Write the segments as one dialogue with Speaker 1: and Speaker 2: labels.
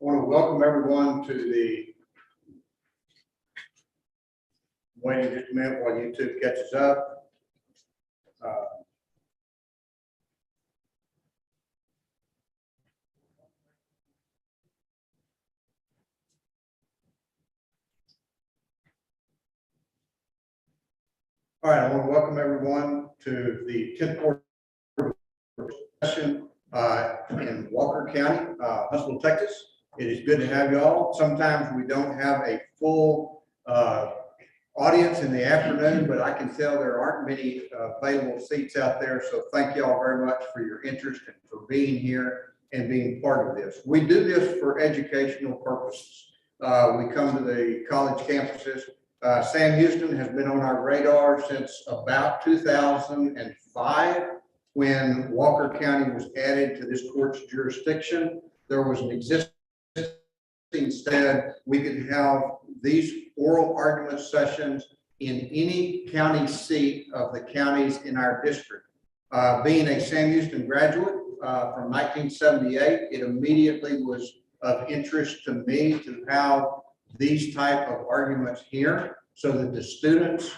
Speaker 1: want to welcome everyone to the, waiting just a minute while YouTube catches up. All right, I want to welcome everyone to the 10th quarter session in Walker County, Huntsville, Texas. It is good to have you all. Sometimes we don't have a full audience in the afternoon, but I can tell there aren't many available seats out there. So thank you all very much for your interest and for being here and being part of this. We do this for educational purposes. We come to the college campuses. Sam Houston has been on our radar since about 2005, when Walker County was added to this court's jurisdiction. There was an existing instead, we could have these oral argument sessions in any county seat of the counties in our district. Being a Sam Houston graduate from 1978, it immediately was of interest to me to have these type of arguments here so that the students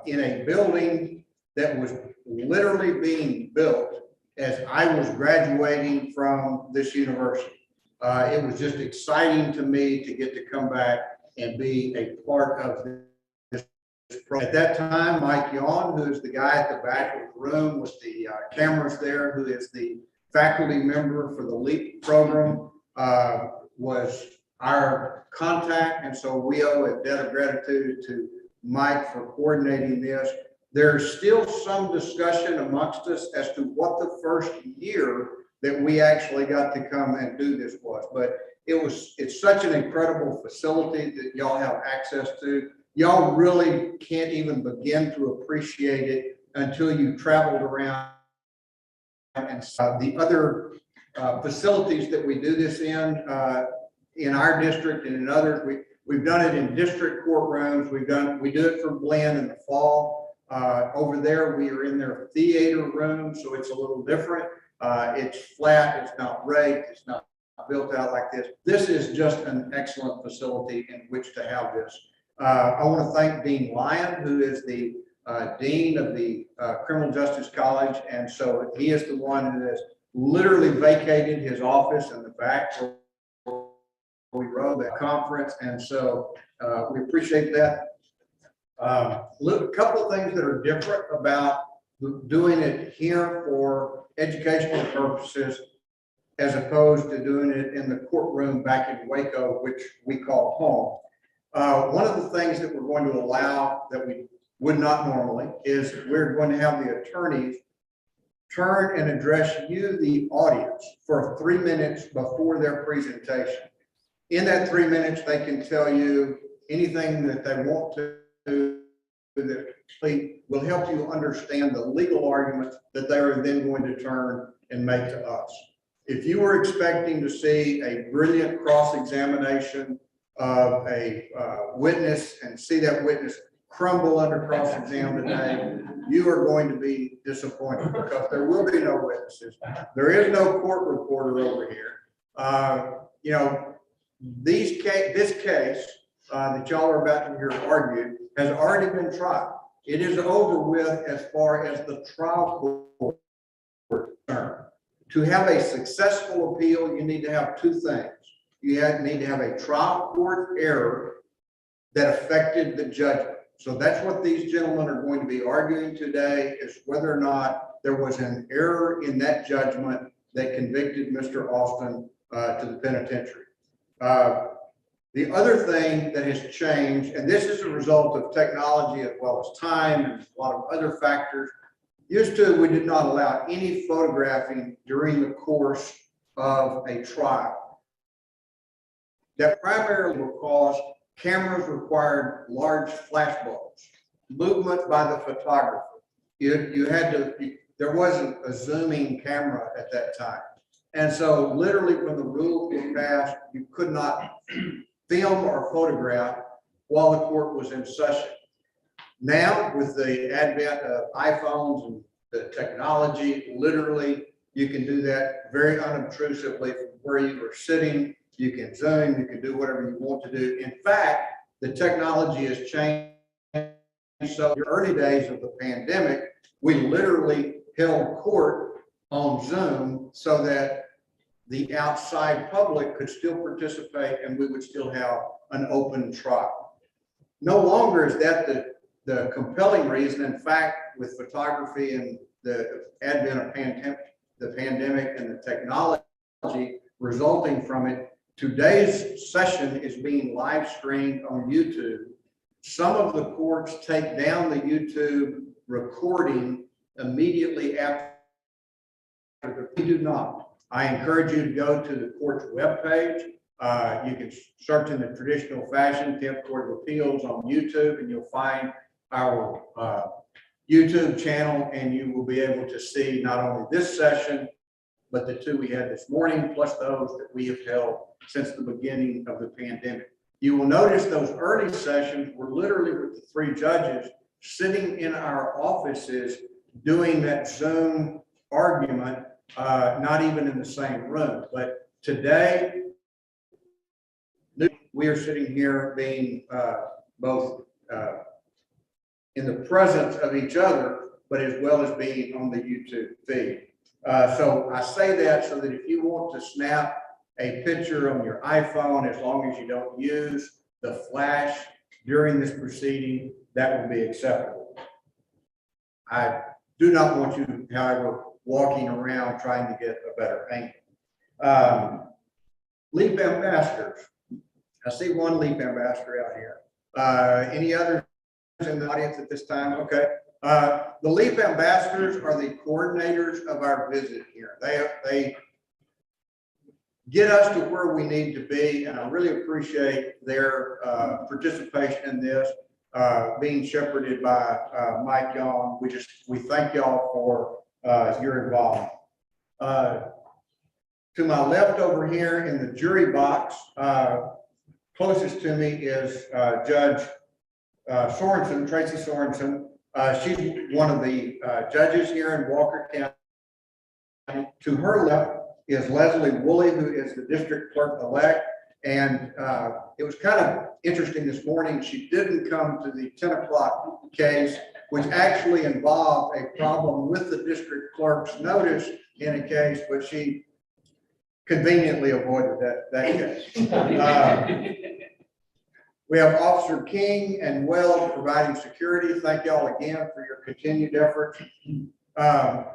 Speaker 1: in a building that was literally being built as I was graduating from this university. It was just exciting to me to get to come back and be a part of this program. At that time, Mike Yawn, who is the guy at the back of the room with the cameras there, who is the faculty member for the LEAP program, was our contact. And so we owe a debt of gratitude to Mike for coordinating this. There's still some discussion amongst us as to what the first year that we actually got to come and do this was, but it's such an incredible facility that y'all have access to. Y'all really can't even begin to appreciate it until you traveled around and the other facilities that we do this in our district and in others. We've done it in district courtrooms. We do it for Glenn in the fall. Over there, we are in their theater room, so it's a little different. It's flat, it's not raked, it's not built out like this. This is just an excellent facility in which to have this. I want to thank Dean Lyon, who is the Dean of the Criminal Justice College. And so he is the one who has literally vacated his office in the back where we run that conference. And so we appreciate that. A couple of things that are different about doing it here for educational purposes as opposed to doing it in the courtroom back in Waco, which we call home. One of the things that we're going to allow that we would not normally is we're going to have the attorneys turn and address you, the audience, for 3 minutes before their presentation. In that 3 minutes, they can tell you anything that they want to do that will help you understand the legal arguments that they are then going to turn and make to us. If you were expecting to see a brilliant cross-examination of a witness and see that witness crumble under cross-exam today, you are going to be disappointed because there will be no witnesses. There is no court reporter over here. You know, this case that y'all are about to hear argued has already been tried. It is over with as far as the trial court is concerned. To have a successful appeal, you need to have two things. You need to have a trial court error that affected the judgment. So that's what these gentlemen are going to be arguing today, is whether or not there was an error in that judgment that convicted Mr. Austin to the penitentiary. The other thing that has changed, and this is a result of technology as well as time and a lot of other factors. Used to, we did not allow any photographing during the course of a trial. That primarily because cameras required large flash bulbs, movement by the photographer. You had to, there wasn't a zooming camera at that time. And so literally when the rule was passed, you could not film or photograph while the court was in session. Now, with the advent of iPhones and the technology, literally, you can do that very unobtrusively from where you were sitting you can Zoom, you can do whatever you want to do. In fact, the technology has changed. So in the early days of the pandemic, we literally held court on Zoom so that the outside public could still participate and we would still have an open trial. No longer is that the compelling reason. In fact, with photography and the advent of the pandemic and the technology resulting from it, today's session is being live streamed on YouTube. Some of the courts take down the YouTube recording immediately after. We do not. I encourage you to go to the court's webpage. You can search in the traditional fashion, 10th Court of Appeals on YouTube, and you'll find our YouTube channel, and you will be able to see not only this session, but the two we had this morning, plus those that we have held since the beginning of the pandemic. You will notice those early sessions were literally with the 3 judges sitting in our offices doing that Zoom argument, not even in the same room. But today, we are sitting here being both in the presence of each other, but as well as being on the YouTube feed. So I say that so that if you want to snap a picture on your iPhone, as long as you don't use the flash during this proceeding, that will be acceptable. I do not want you, however, walking around trying to get a better angle. Leap ambassadors. I see one leap ambassador out here. Any others in the audience at this time? Okay. The leap ambassadors are the coordinators of our visit here. They get us to where we need to be, and I really appreciate their participation in this, being shepherded by Mike Young. We thank y'all for your involvement. To my left over here in the jury box, closest to me is Judge Sorensen, Tracy Sorensen. She's one of the judges here in Walker County. To her left is Leslie Woolley, who is the district clerk-elect. And it was kind of interesting this morning. She didn't come to the 10 o'clock case, which actually involved a problem with the district clerk's notice in a case, but she conveniently avoided that case. We have Officer King and Weld providing security. Thank y'all again for your continued efforts.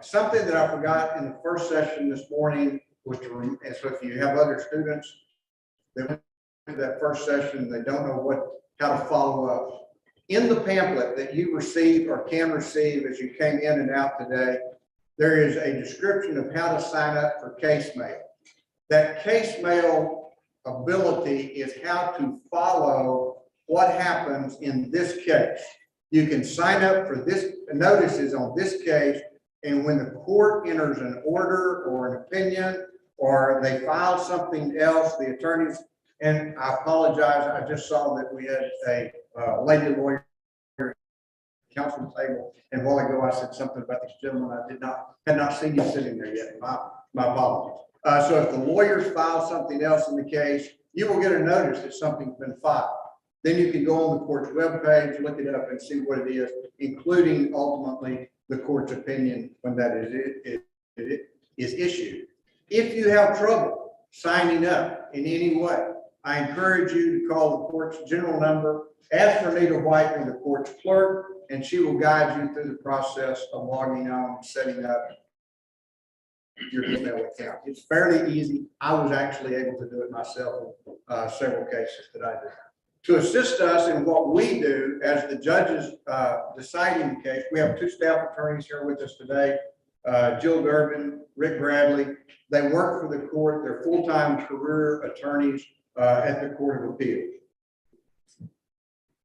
Speaker 1: Something that I forgot in the first session this morning was and so if you have other students that went to that first session, they don't know how to follow up. In the pamphlet that you received or can receive as you came in and out today, there is a description of how to sign up for case mail. That case mail ability is how to follow what happens in this case. You can sign up for this notices on this case, and when the court enters an order or an opinion, or they file something else, the attorneys, and I apologize, I just saw that we had a lady lawyer council table, and while ago I said something about this gentleman. I had not seen you sitting there yet. My apologies. So if the lawyers file something else in the case, you will get a notice that something's been filed. Then you can go on the court's webpage, look it up, and see what it is, including ultimately the court's opinion when that is issued. If you have trouble signing up in any way, I encourage you to call the court's general number, ask for Nita White or the court's clerk, and she will guide you through the process of logging on and setting up your email account. It's fairly easy. I was actually able to do it myself in several cases that I did. To assist us in what we do as the judges deciding the case, we have 2 staff attorneys here with us today, Jill Durbin, Rick Bradley. They work for the court. They're full-time career attorneys at the Court of Appeals.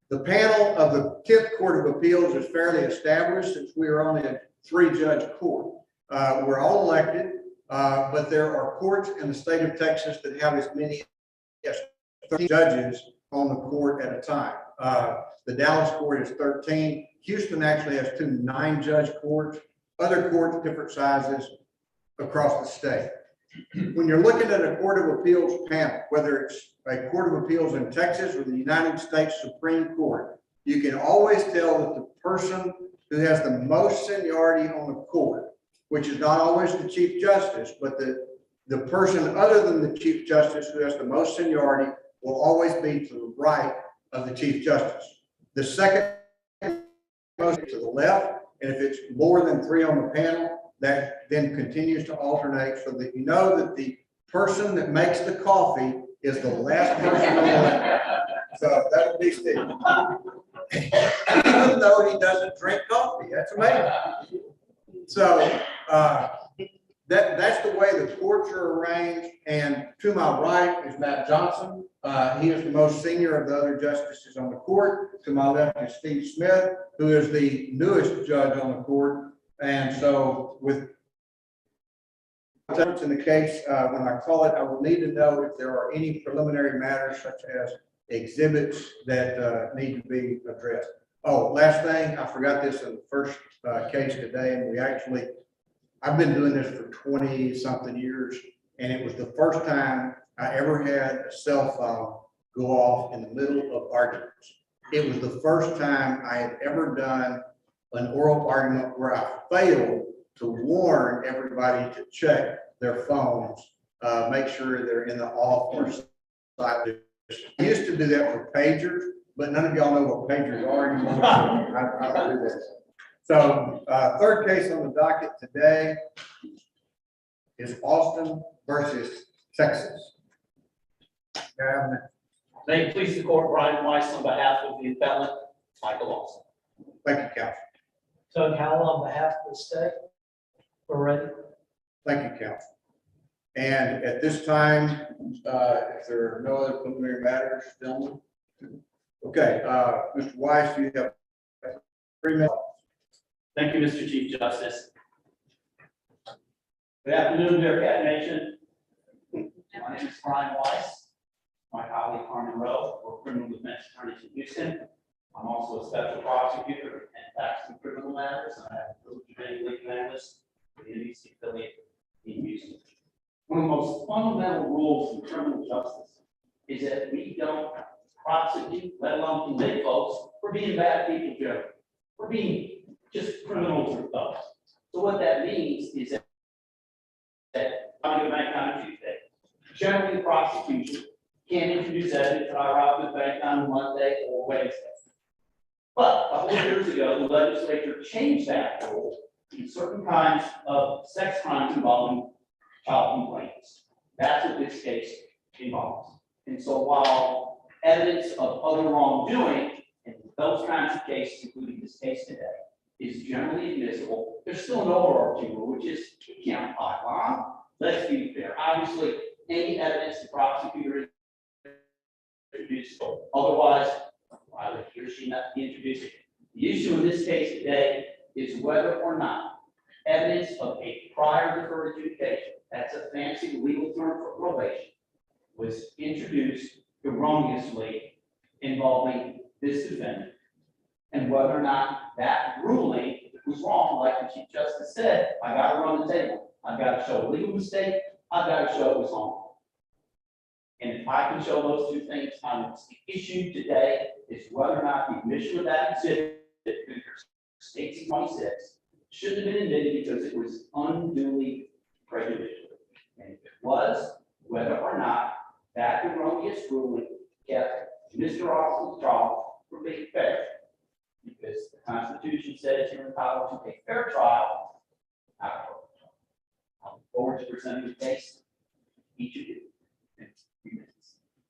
Speaker 1: The panel of the 10th Court of Appeals is fairly established since we are only a 3-judge court. We're all elected, but there are courts in the state of Texas that have as many as 30 judges on the court at a time. The Dallas court is 13. Houston actually has 2 9-judge courts. Other courts, different sizes across the state. when you're looking at a Court of Appeals panel, whether it's a Court of Appeals in Texas or the United States Supreme Court, you can always tell that the person who has the most seniority on the court, which is not always the Chief Justice, but the person other than the Chief Justice who has the most seniority will always be to the right of the Chief Justice. The second most to the left, and if it's more than 3 on the panel, that then continues to alternate so that you know that the person that makes the coffee is the last person on the left. So that would be Steve. Even though he doesn't drink coffee, that's amazing. So that's the way the courts are arranged. And to my right is Matt Johnson. He is the most senior of the other justices on the court. To my left is Steve Smith, who is the newest judge on the court. And so with in the case, when I call it, I will need to know if there are any preliminary matters such as exhibits that need to be addressed. Oh, last thing, I forgot this in the first case today, and I've been doing this for 20 something years, and it was the first time I ever had a cell phone go off in the middle of arguments. It was the first time I had ever done an oral argument where I failed to warn everybody to check their phones, make sure they're in the off or silent. I used to do that for pagers, but none of y'all know what pagers are anymore. So I don't do this. So third case on the docket today is Austin versus Texas.
Speaker 2: May it please the court, Brian Weiss on behalf of the appellant, Michael Austin.
Speaker 1: Thank you, counsel.
Speaker 3: Doug Howell on behalf of the state. We're ready.
Speaker 1: Thank you, counsel. And at this time, if there are no other preliminary matters, gentlemen. Okay, Mr. Weiss, you have 3 minutes.
Speaker 2: Thank you, Mr. Chief Justice. Good afternoon, Bearcat Nation. My name is Brian Weiss. My colleague Carmen Rowe, we're criminal defense attorneys in Houston. I'm also a special prosecutor and tax and criminal matters, and I have the privilege of being legal analyst for the NBC affiliate in Houston. One of the most fundamental rules in criminal justice is that we don't prosecute, let alone convict folks for being bad people generally, for being just criminals or thugs. So what that means is that I'm going to bank on a Tuesday. Generally, the prosecution can't introduce evidence that I robbed the bank on Monday or Wednesday. But a couple of years ago, the legislature changed that rule in certain kinds of sex crimes involving child complaints. That's what this case involves. And so while evidence of other wrongdoing in those kinds of cases, including this case today, is generally admissible, there's still an overarching rule, which is you can't pile on. Let's be fair. Obviously, any evidence the prosecutor introduced, otherwise, why would he or she not be introducing it? The issue in this case today is whether or not evidence of a prior deferred adjudication, that's a fancy legal term for probation, was introduced erroneously involving this defendant, and whether or not that ruling was wrong. Like the Chief Justice said, I got to run the table. I've got to show a legal mistake. I've got to show it was wrong. And if I can show those two things, the issue today is whether or not the admission of that exhibit, State 26, shouldn't have been admitted because it was unduly prejudicial. And if it was, whether or not that erroneous ruling kept Mr. Austin's trial from being fair. Because the Constitution says you're entitled to a fair trial. I look forward to presenting the case, each of you.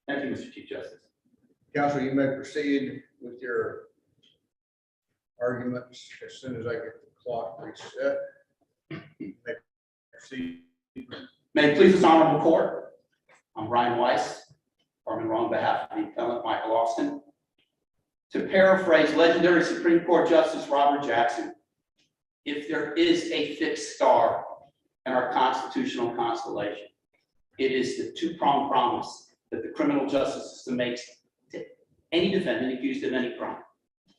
Speaker 2: Thank you, Mr. Chief Justice.
Speaker 1: Counsel, you may proceed with your arguments as soon as I get the clock reset. You may proceed.
Speaker 2: May it please this honorable court, I'm Brian Weiss, on behalf of the appellant Michael Austin. To paraphrase legendary Supreme Court Justice Robert Jackson, if there is a fixed star in our constitutional constellation, it is the two-pronged promise that the criminal justice system makes to any defendant accused of any crime.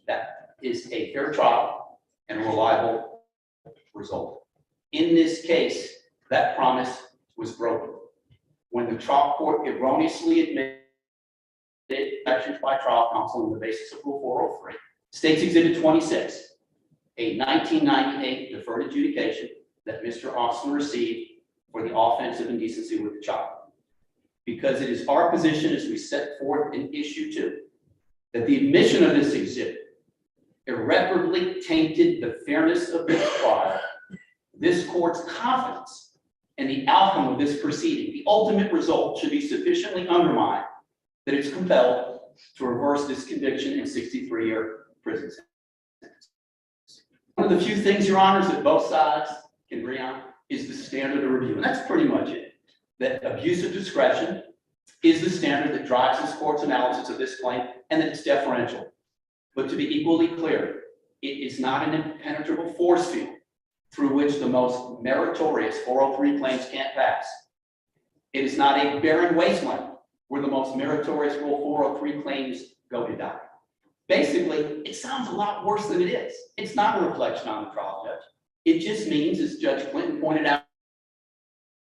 Speaker 2: That is a fair trial and a reliable result. In this case, that promise was broken. When the trial court erroneously admitted actions by trial counsel on the basis of Rule 403, State's Exhibit 26, a 1998 deferred adjudication that Mr. Austin received for the offense of indecency with the child. Because it is our position as we set forth in issue 2 that the admission of this exhibit irreparably tainted the fairness of this trial, this court's confidence in the outcome of this proceeding, the ultimate result should be sufficiently undermined that it's compelled to reverse this conviction and 63-year prison sentence. One of the few things, Your Honors, that both sides can agree on is the standard of review, and that's pretty much it. That abuse of discretion is the standard that drives this court's analysis of this claim, and that it's deferential. But to be equally clear, it is not an impenetrable force field through which the most meritorious 403 claims can't pass. It is not a barren wasteland where the most meritorious Rule 403 claims go to die. Basically, it sounds a lot worse than it is. It's not a reflection on the trial judge. It just means, as Judge Clinton pointed out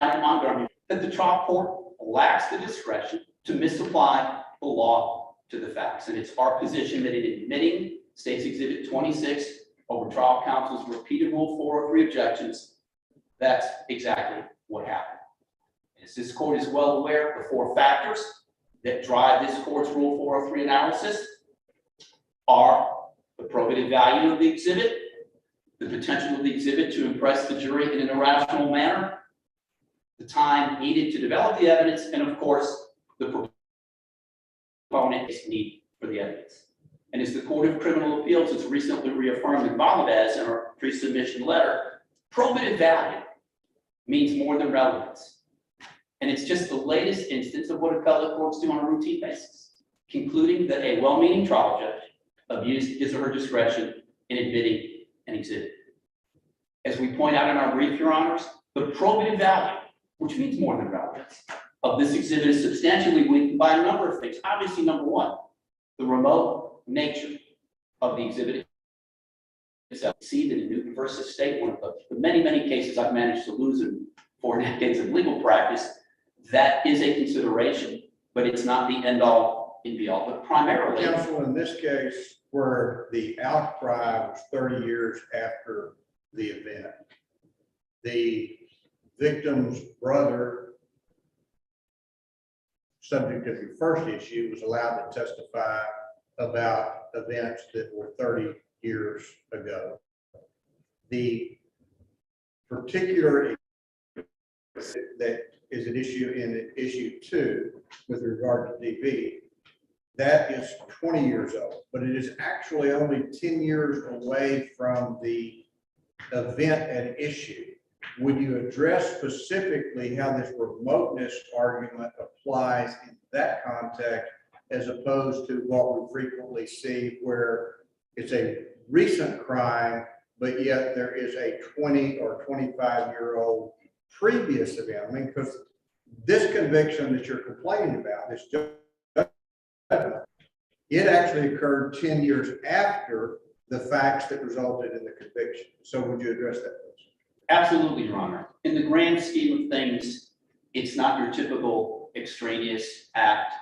Speaker 2: in Montgomery, that the trial court lacks the discretion to misapply the law to the facts. And it's our position that in admitting State's Exhibit 26 over trial counsel's repeated Rule 403 objections, that's exactly what happened. As this court is well aware, the 4 factors that drive this court's Rule 403 analysis are the probative value of the exhibit, the potential of the exhibit to impress the jury in an irrational manner, the time needed to develop the evidence, and of course, the proponent's need for the evidence. And as the Court of Criminal Appeals has recently reaffirmed in Valadez in our pre-submission letter, probative value means more than relevance. And it's just the latest instance of what appellate courts do on a routine basis, concluding that a well-meaning trial judge abused his or her discretion in admitting an exhibit. As we point out in our brief, Your Honors, the probative value, which means more than relevance, of this exhibit is substantially weakened by a number of things. Obviously, number one, the remote nature of the exhibit itself. See that in Newton versus State, one of the many, many cases I've managed to lose in 4 decades of legal practice, that is a consideration, but it's not the end all and be all. But primarily,
Speaker 1: Counsel, in this case, where the outcry was 30 years after the event, the victim's brother, subject of your first issue, was allowed to testify about events that were 30 years ago. The particular that is an issue in issue 2 with regard to DV, that is 20 years old, but it is actually only 10 years away from the event at issue. Would you address specifically how this remoteness argument applies in that context, as opposed to what we frequently see where it's a recent crime, but yet there is a 20 or 25-year-old previous event? I mean, because this conviction that you're complaining about, this judgment, it actually occurred 10 years after the facts that resulted in the conviction. So would you address that, please?
Speaker 2: absolutely, Your Honor. In the grand scheme of things, it's not your typical extraneous act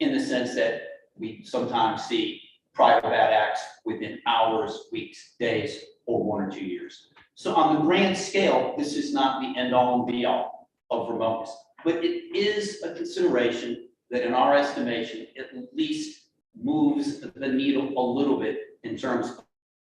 Speaker 2: in the sense that we sometimes see prior bad acts within hours, weeks, days, or 1 or 2 years. So on the grand scale, this is not the end all and be all of remoteness, but it is a consideration that in our estimation, at least moves the needle a little bit in terms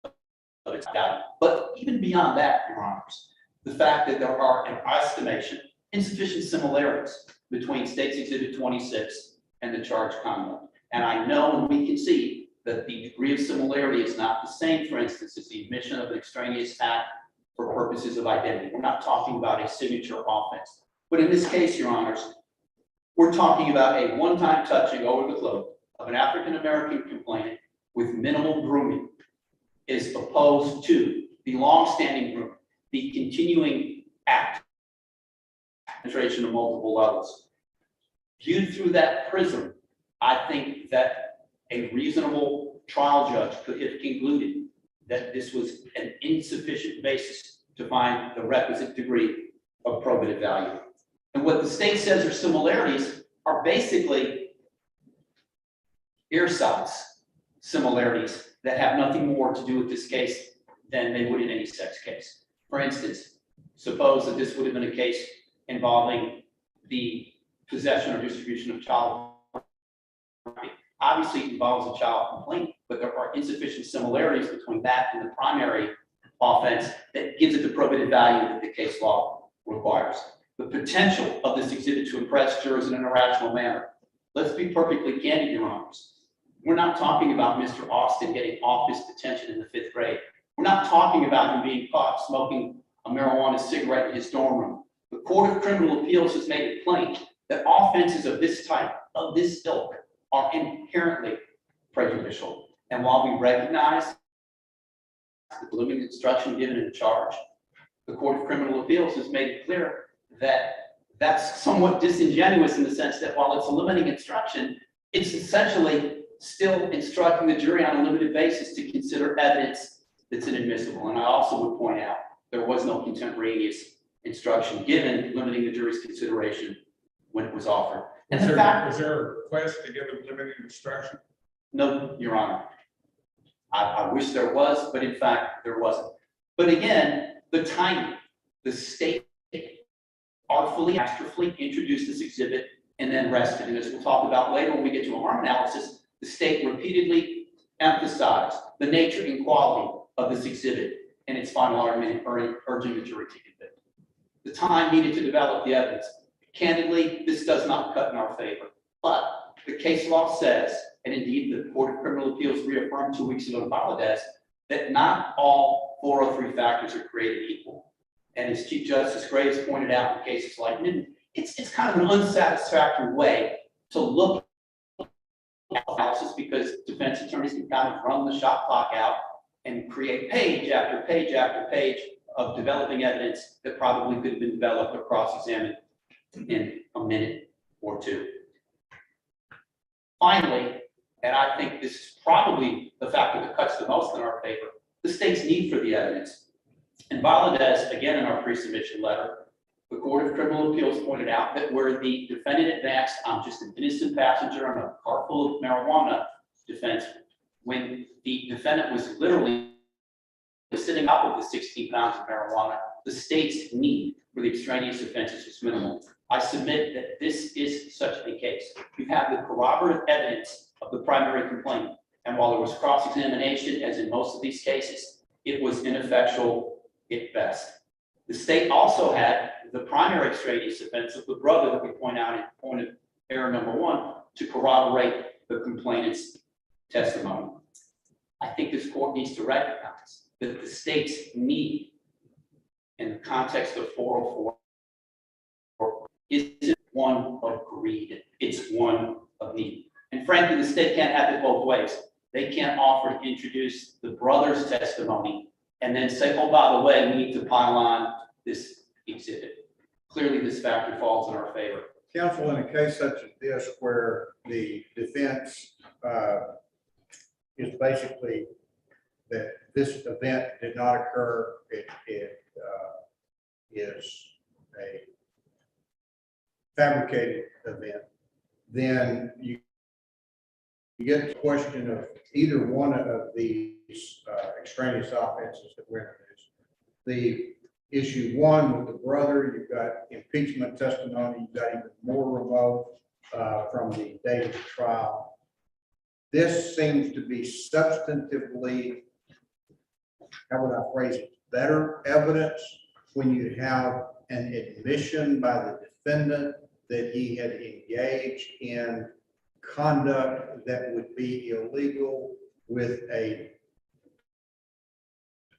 Speaker 2: of its value. But even beyond that, Your Honors, the fact that there are, in our estimation, insufficient similarities between State's Exhibit 26 and the charged conduct. And I know, and we can see, that the degree of similarity is not the same, for instance, as the admission of an extraneous act for purposes of identity. We're not talking about a signature offense. But in this case, Your Honors, we're talking about a one-time touching over the cloak of an African-American complainant with minimal grooming, as opposed to the long-standing grooming, the continuing act, penetration of multiple levels. Viewed through that prism, I think that a reasonable trial judge could have concluded that this was an insufficient basis to find the requisite degree of probative value. And what the state says are similarities are basically ersatz similarities that have nothing more to do with this case than they would in any sex case. For instance, suppose that this would have been a case involving the possession or distribution of child pornography. Obviously, it involves a child complaint, but there are insufficient similarities between that and the primary offense that gives it the probative value that the case law requires. The potential of this exhibit to impress jurors in an irrational manner. Let's be perfectly candid, Your Honors. We're not talking about Mr. Austin getting office detention in the 5th grade. We're not talking about him being caught smoking a marijuana cigarette in his dorm room. The Court of Criminal Appeals has made it plain that offenses of this type, of this ilk, are inherently prejudicial. And while we recognize the limited instruction given in the charge, the Court of Criminal Appeals has made it clear that that's somewhat disingenuous in the sense that while it's a limiting instruction, it's essentially still instructing the jury on a limited basis to consider evidence that's inadmissible. And I also would point out there was no contemporaneous instruction given limiting the jury's consideration when it was offered. And
Speaker 4: Was
Speaker 2: the
Speaker 4: there,
Speaker 2: fact,
Speaker 4: was there a request to give a limited instruction?
Speaker 2: no, Your Honor. I wish there was, but in fact, there wasn't. But again, the timing, the state artfully, masterfully introduced this exhibit and then rested. And as we'll talk about later when we get to a harm analysis, the state repeatedly emphasized the nature and quality of this exhibit in its final argument, urging the jury to convict. The time needed to develop the evidence. Candidly, this does not cut in our favor. But the case law says, and indeed the Court of Criminal Appeals reaffirmed 2 weeks ago in Valdez, that not all 403 factors are created equal. And as Chief Justice Gray has pointed out in cases like Newton, it's kind of an unsatisfactory way to look at analysis because defense attorneys can kind of run the shot clock out and create page after page after page of developing evidence that probably could have been developed or cross-examined in a minute or two. Finally, and I think this is probably the factor that cuts the most in our favor, the state's need for the evidence. In Valdez, again in our pre-submission letter, the Court of Criminal Appeals pointed out that where the defendant advanced, I'm just an innocent passenger on a car full of marijuana defense, when the defendant was literally sitting up with the 16 pounds of marijuana, the state's need for the extraneous offenses was minimal. I submit that this is such a case. We have the corroborative evidence of the primary complaint, and while there was cross-examination, as in most of these cases, it was ineffectual at best. The state also had the primary extraneous offense of the brother that we point out in point of error number 1 to corroborate the complainant's testimony. I think this court needs to recognize that the state's need in the context of 404 isn't one of greed, it's one of need. And frankly, the state can't have it both ways. They can't offer to introduce the brother's testimony and then say, oh, by the way, we need to pile on this exhibit. Clearly, this factor falls in our favor.
Speaker 1: Counsel, in a case such as this, where the defense is basically that this event did not occur, it is a fabricated event, then you get the question of either one of these extraneous offenses that were introduced. The issue 1 with the brother, you've got impeachment testimony, you've got even more remote from the date of the trial. This seems to be substantively, how would I phrase it, better evidence when you have an admission by the defendant that he had engaged in conduct that would be illegal with a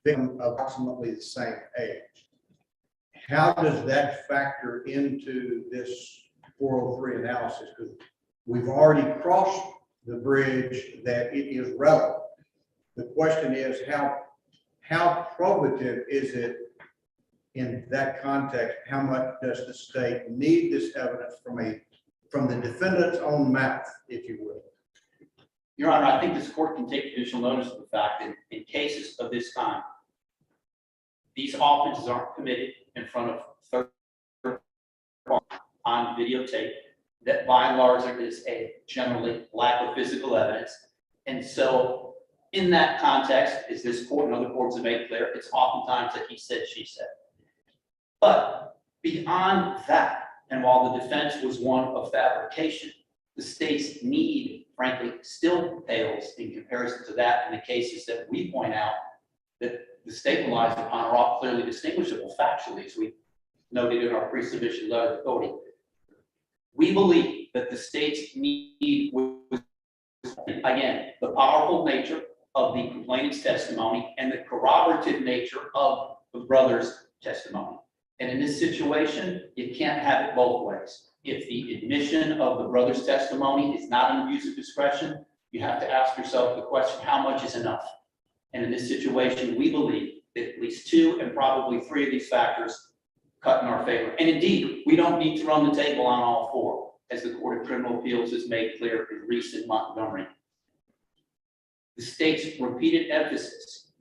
Speaker 1: victim of approximately the same age. How does that factor into this 403 analysis? Because we've already crossed the bridge that it is relevant. The question is how probative is it in that context? How much does the state need this evidence from the defendant's own mouth, if you will?
Speaker 2: Your Honor, I think this court can take judicial notice of the fact that in cases of this kind, these offenses aren't committed in front of third on videotape that by and large there is a generally lack of physical evidence. And so in that context, as this court and other courts have made clear, it's oftentimes that he said, she said. But beyond that, and while the defense was one of fabrication, the state's need, frankly, still pales in comparison to that in the cases that we point out that the state relies upon are all clearly distinguishable factually, as we noted in our pre-submission letter to voting. We believe that the state's need was, again, the powerful nature of the complainant's testimony and the corroborative nature of the brother's testimony. And in this situation, you can't have it both ways. If the admission of the brother's testimony is not an abuse of discretion, you have to ask yourself the question, how much is enough? And in this situation, we believe that at least 2 and probably 3 of these factors cut in our favor. And indeed, we don't need to run the table on all 4, as the Court of Criminal Appeals has made clear in recent Montgomery. The state's repeated emphasis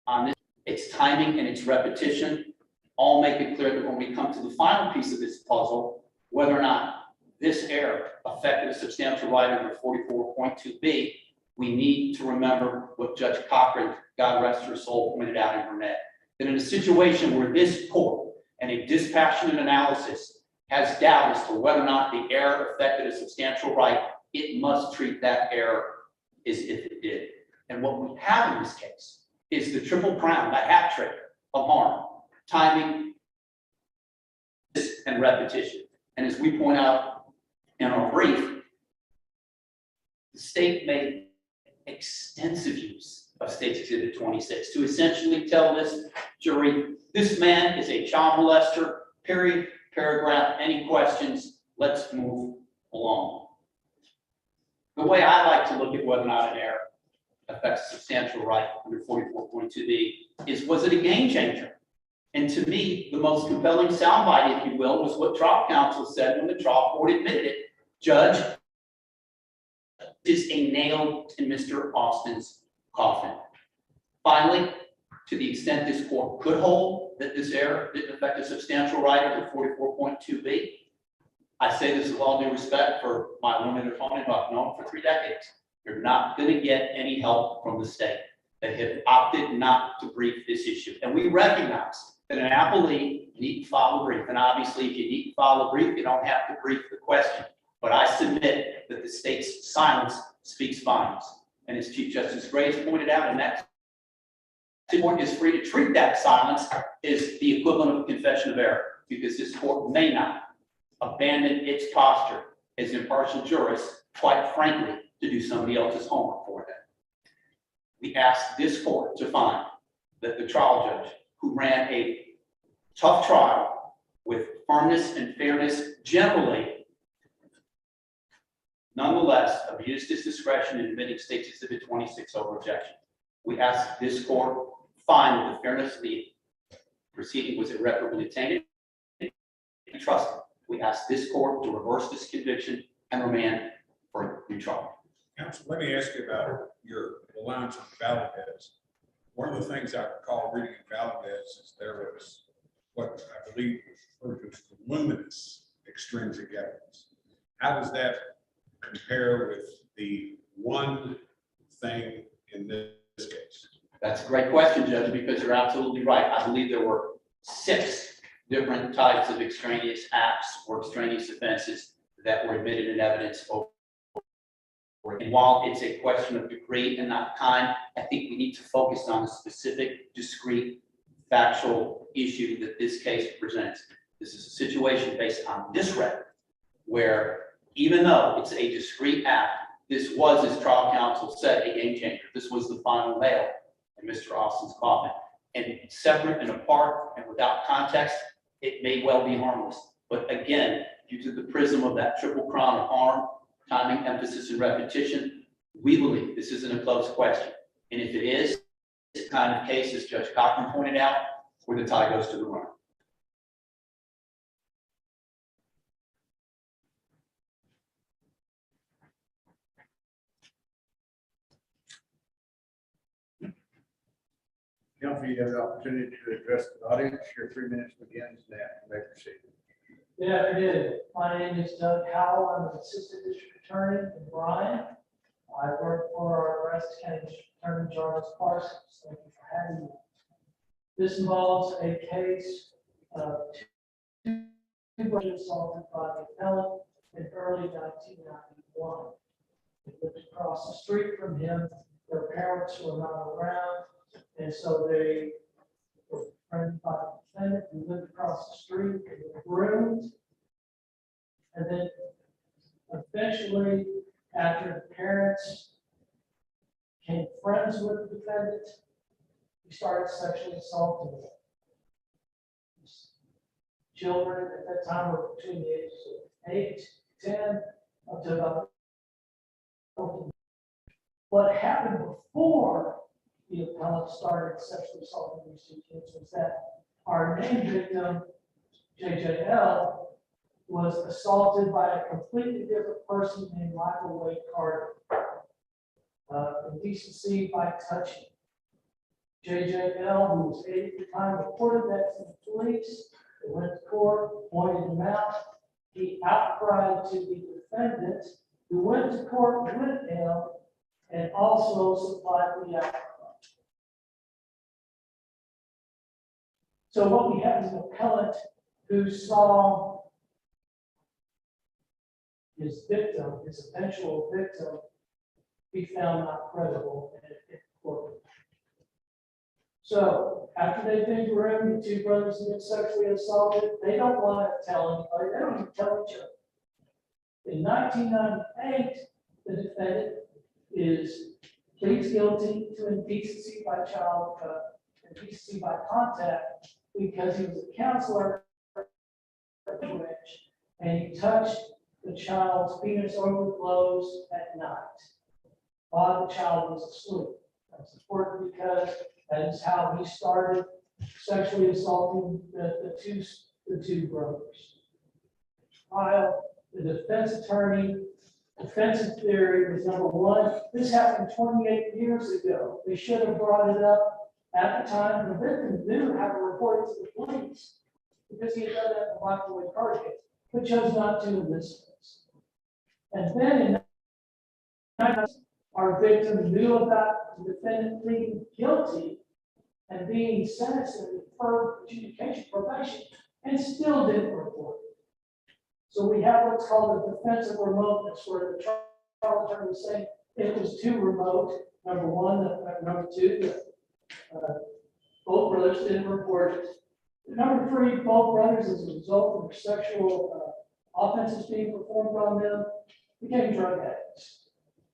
Speaker 2: on this, its timing and its repetition, all make it clear that when we come to the final piece of this puzzle, whether or not this error affected a substantial right under 44.2b, we need to remember what Judge Cochran, God rest her soul, pointed out in her net. That in a situation where this court and a dispassionate analysis has doubt as to whether or not the error affected a substantial right, it must treat that error as if it did. And what we have in this case is the triple crown, the hat trick of harm: timing and repetition. And as we point out in our brief, the state made extensive use of State's Exhibit 26 to essentially tell this jury, this man is a child molester, period, paragraph, any questions, let's move along. The way I like to look at whether or not an error affects a substantial right under 44.2b is, was it a game changer? And to me, the most compelling soundbite, if you will, was what trial counsel said when the trial court admitted it. Judge, is a nail in Mr. Austin's coffin. Finally, to the extent this court could hold that this error didn't affect a substantial right under 44.2b, I say this with all due respect for my limited opponent who I've known for 3 decades. You're not going to get any help from the state. They have opted not to brief this issue. And we recognize that an appellee need to file a brief. And obviously, if you need to file a brief, you don't have to brief the question. But I submit that the state's silence speaks volumes. And as Chief Justice Gray has pointed out, and that the court is free to treat that silence as the equivalent of confession of error, because this court may not abandon its posture as impartial jurists, quite frankly, to do somebody else's homework for them. We ask this court to find that the trial judge, who ran a tough trial with firmness and fairness generally, nonetheless abused his discretion in admitting State's Exhibit 26 over objection. We ask this court find that the fairness of the proceeding was irreparably tainted and trusted. We ask this court to reverse this conviction and remand for a new trial.
Speaker 4: Counsel, let me ask you about your reliance on Valdez. One of the things I recall reading in Valdez is there was what I believe was referred to as voluminous extrinsic evidence. How does that compare with the one thing in this case?
Speaker 2: That's a great question, Judge, because you're absolutely right. I believe there were 6 different types of extraneous acts or extraneous offenses that were admitted in evidence. And while it's a question of degree and not kind, I think we need to focus on the specific, discrete, factual issue that this case presents. This is a situation based on this record where, even though it's a discrete act, this was, as trial counsel said, a game changer. This was the final nail in Mr. Austin's coffin. And separate and apart and without context, it may well be harmless. But again, due to the prism of that triple crown of harm, timing, emphasis, and repetition, we believe this isn't a close question. And if it is, it's the kind of case, as Judge Cochran pointed out, where the tie goes to the runner.
Speaker 1: Counsel, you have the opportunity to address the audience. Your 3 minutes begins now. You may proceed.
Speaker 3: Good afternoon. My name is Doug Howell. I'm an assistant district attorney in Bryan. I work for our Brazos County District Attorney, Jarvis Parsons. Thank you for having me. This involves a case of two brothers assaulted by the appellant in early 1991. They lived across the street from him. Their parents were not around, and so they were friended by the defendant who lived across the street. They were groomed. And then eventually, after the parents became friends with the defendant, he started sexually assaulting them. Children at that time were between the ages of 8, 10, up to about 14. What happened before the appellant started sexually assaulting these two kids was that our named victim, JJL, was assaulted by a completely different person named Michael Wade Carter. Indecency by touching. JJL, who was 8 at the time, reported that to the police. They went to court, pointed him out. He outcried to the defendant, who went to court with him and also supplied the outcry. So what we have is an appellant who saw his victim, his eventual victim, be found not credible in court. So after they've been groomed, the two brothers have been sexually assaulted. They don't want to tell anybody. They don't even tell each other. In 1998, the defendant pleads guilty to indecency by indecency by contact because he was a counselor and he touched the child's penis over the clothes at night while the child was asleep. That's important because that is how he started sexually assaulting the two brothers. Trial, the defense attorney, defensive theory was number one. This happened 28 years ago. They should have brought it up at the time. The victim knew how to report it to the police because he had done that in the Michael Wade Carter case, but chose not to in this case. And then our victim knew about the defendant pleading guilty and being sentenced in deferred adjudication probation and still didn't report it. So we have what's called a defensive remoteness, where the trial attorney was saying it was too remote. Number one, number two, both brothers didn't report it. Number three, both brothers, as a result of their sexual offenses being performed on them, became drug addicts.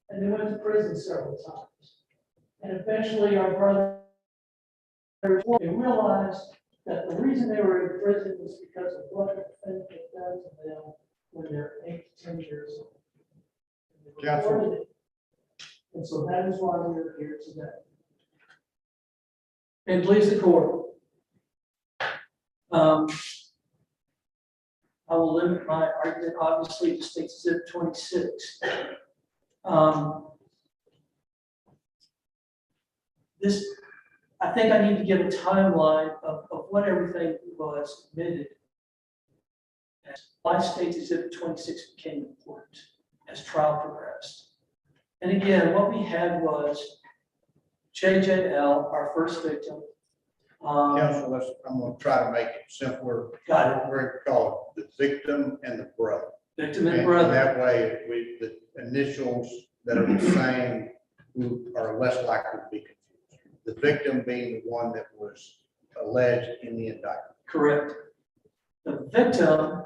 Speaker 3: And they went to prison several times. And eventually our brothers realized that the reason they were in prison was because of what the defendant had done to them when they're 8 to 10 years old. And they reported it. And so that is why we're here today. And please, the court. I will limit my argument, obviously, to State Exhibit 26. I think I need to give a timeline of what everything was admitted as why State Exhibit 26 became important as trial progressed. And again, what we had was JJL, our first victim.
Speaker 1: Counsel, I'm going to try to make it simpler.
Speaker 3: Got it.
Speaker 1: We're called the victim and the brother.
Speaker 3: Victim and brother.
Speaker 1: That way, the initials that are the same are less likely to be confused. The victim being the one that was alleged in the indictment.
Speaker 3: Correct. The victim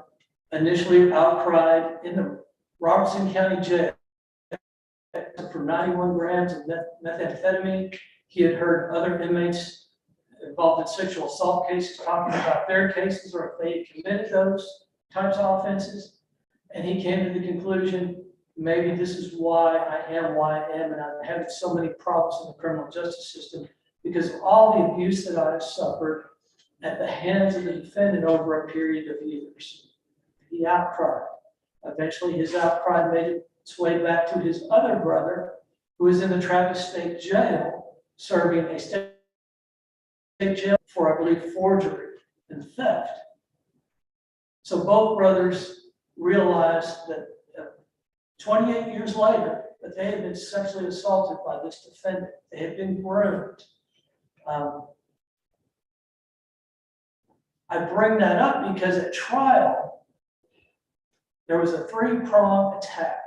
Speaker 3: initially outcried in the Robertson County Jail for 91 grams of methamphetamine. He had heard other inmates involved in sexual assault cases talking about their cases or if they had committed those types of offenses. And he came to the conclusion, maybe this is why I am, and I'm having so many problems in the criminal justice system because of all the abuse that I've suffered at the hands of the defendant over a period of years. He outcried. Eventually, his outcry made its way back to his other brother, who is in the Travis State Jail, serving a state jail for, I believe, forgery and theft. So both brothers realized that 28 years later, that they had been sexually assaulted by this defendant. They had been groomed. I bring that up because at trial, there was a three-pronged attack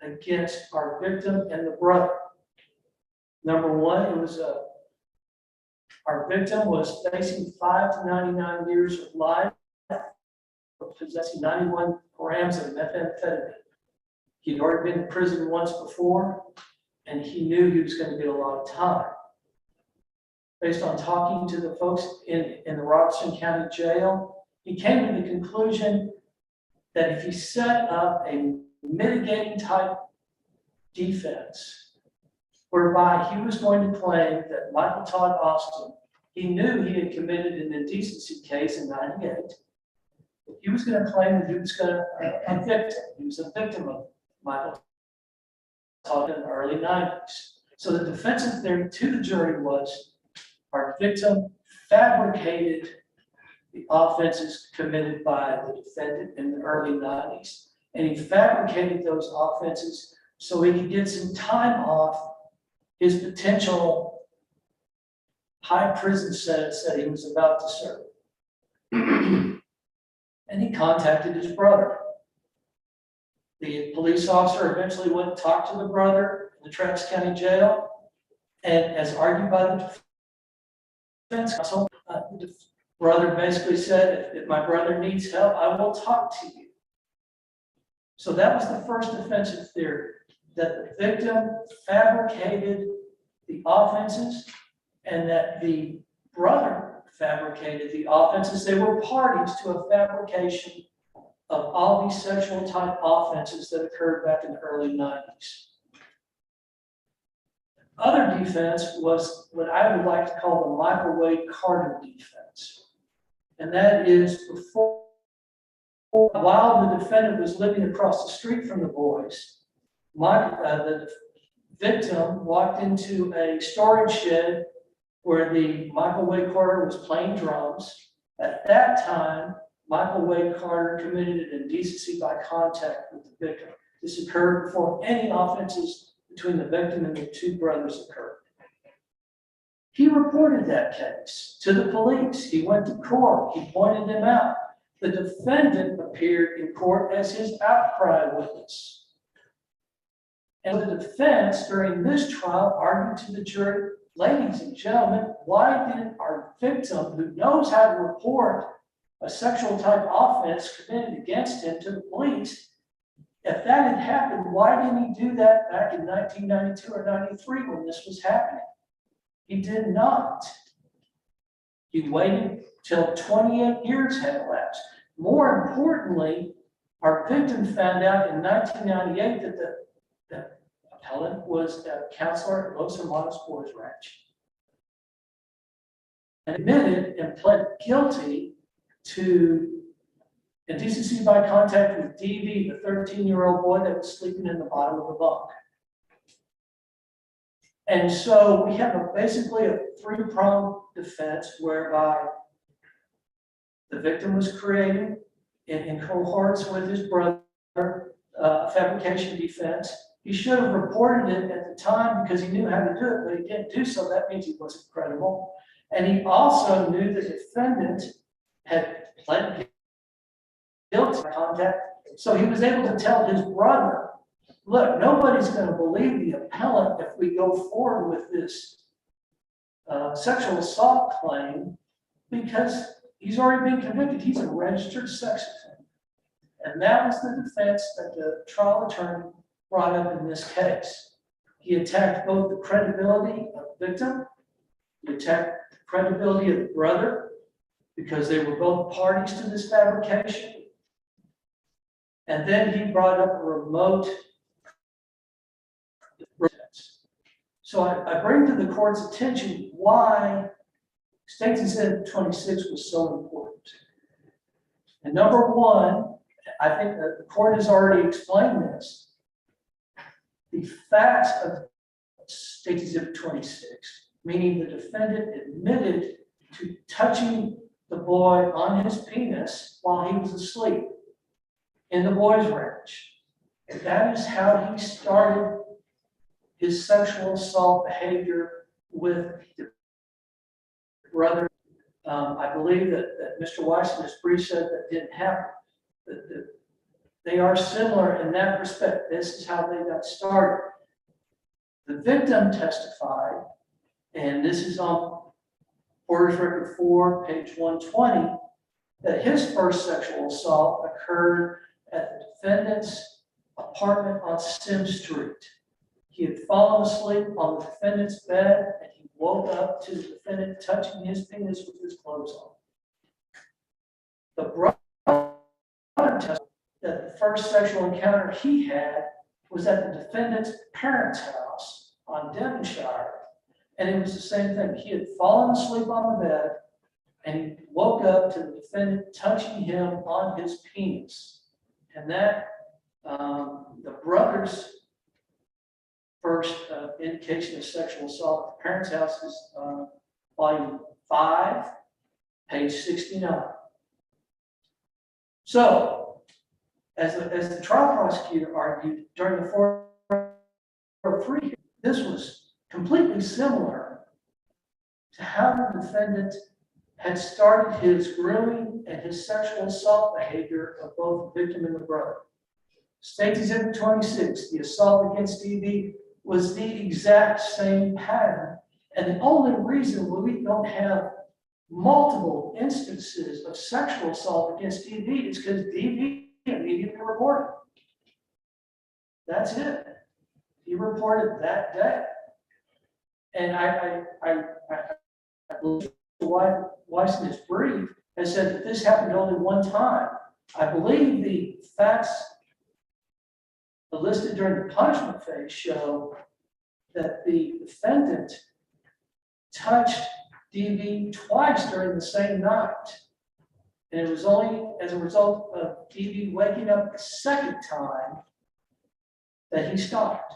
Speaker 3: against our victim and the brother. Number one, our victim was facing 5 to 99 years of life for possessing 91 grams of methamphetamine. He'd already been in prison once before, and he knew he was going to get a lot of time. Based on talking to the folks in the Robertson County Jail, he came to the conclusion that if he set up a mitigating type defense, whereby he was going to claim that Michael Todd Austin, he knew he had committed an indecency case in '98. He was going to claim that he was a victim. He was a victim of Michael Todd in the early '90s. So the defensive theory to the jury was our victim fabricated the offenses committed by the defendant in the early '90s, and he fabricated those offenses so he could get some time off his potential high prison sentence that he was about to serve. And he contacted his brother. The police officer eventually went and talked to the brother in the Travis County Jail, and as argued by the defense counsel, the brother basically said, if my brother needs help, I will talk to you. So that was the first defensive theory, that the victim fabricated the offenses and that the brother fabricated the offenses. They were parties to a fabrication of all these sexual type offenses that occurred back in the early '90s. Other defense was what I would like to call the Michael Wade Carter defense. And that is while the defendant was living across the street from the boys, the victim walked into a storage shed where the Michael Wade Carter was playing drums. At that time, Michael Wade Carter committed an indecency by contact with the victim. This occurred before any offenses between the victim and the two brothers occurred. He reported that case to the police. He went to court. He pointed them out. The defendant appeared in court as his outcry witness. And the defense during this trial argued to the jury, ladies and gentlemen, why didn't our victim, who knows how to report a sexual type offense committed against him to the police, if that had happened, why didn't he do that back in 1992 or 93 when this was happening? He did not. He waited till 28 years had elapsed. More importantly, our victim found out in 1998 that the appellant was a counselor at Los Hermanos Boys Ranch, and admitted and pled guilty to indecency by contact with DV, the 13-year-old boy that was sleeping in the bottom of the bunk. And so we have basically a three-pronged defense whereby the victim was creating in cohorts with his brother fabrication defense. He should have reported it at the time because he knew how to do it, but he didn't do so. That means he wasn't credible. And he also knew the defendant had pled guilty by contact. So he was able to tell his brother, look, nobody's going to believe the appellant if we go forward with this sexual assault claim because he's already been convicted. He's a registered sex offender. And that was the defense that the trial attorney brought up in this case. He attacked both the credibility of the victim, he attacked the credibility of the brother because they were both parties to this fabrication. And then he brought up a remote. So I bring to the court's attention why State's Exhibit 26 was so important. And number one, I think that the court has already explained this. The facts of State's Exhibit 26, meaning the defendant admitted to touching the boy on his penis while he was asleep in the boys' ranch. And that is how he started his sexual assault behavior with the brother. I believe that Mr. Weiss in his brief said that didn't happen. That they are similar in that respect. This is how they got started. The victim testified, and this is on Orders Record 4, page 120, that his first sexual assault occurred at the defendant's apartment on Sim Street. He had fallen asleep on the defendant's bed, and he woke up to the defendant touching his penis with his clothes on. The brother testified that the first sexual encounter he had was at the defendant's parents' house on Devonshire, and it was the same thing. He had fallen asleep on the bed, and he woke up to the defendant touching him on his penis. And that, the brother's first indication of sexual assault at the parents' house is volume 5, page 69. So, as the trial prosecutor argued during the 403, this was completely similar to how the defendant had started his grooming and his sexual assault behavior of both the victim and the brother. State's Exhibit 26, the assault against DB, was the exact same pattern. And the only reason we don't have multiple instances of sexual assault against DB is because DB immediately reported. That's it. He reported that day. And I believe Weiss in his brief has said that this happened only one time. I believe the facts listed during the punishment phase show that the defendant touched DB twice during the same night. And it was only as a result of DB waking up the second time that he stopped.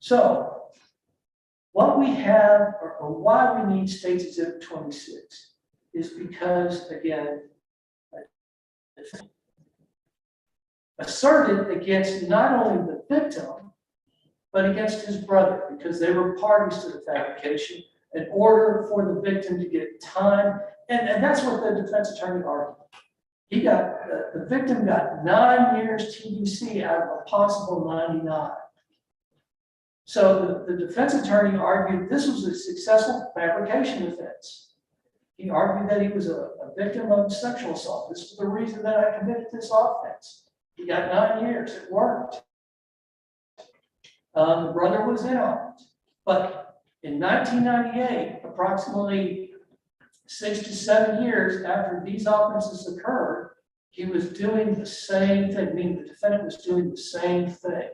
Speaker 3: So, what we have, or why we need State's Exhibit 26, is because, again, asserted against not only the victim, but against his brother, because they were parties to the fabrication, in order for the victim to get time. And that's what the defense attorney argued. He got, the victim got 9 years TBC out of a possible 99. So the defense attorney argued this was a successful fabrication offense. He argued that he was a victim of sexual assault. This is the reason that I committed this offense. He got 9 years. It worked. The brother was in on it. But in 1998, approximately 6 to 7 years after these offenses occurred, he was doing the same thing, meaning the defendant was doing the same thing.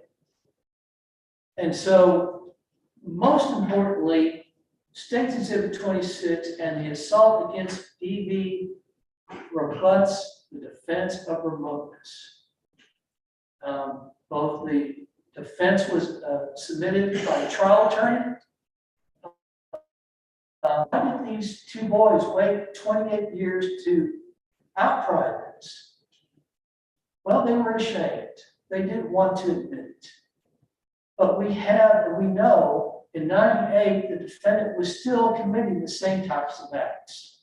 Speaker 3: And so, most importantly, State's Exhibit 26 and the assault against DB rebuts the defense of remoteness. Both the defense was submitted by a trial attorney. Why did these two boys wait 28 years to outcry this? Well, they were ashamed. They didn't want to admit it. But we have, and we know, in 98, the defendant was still committing the same types of acts.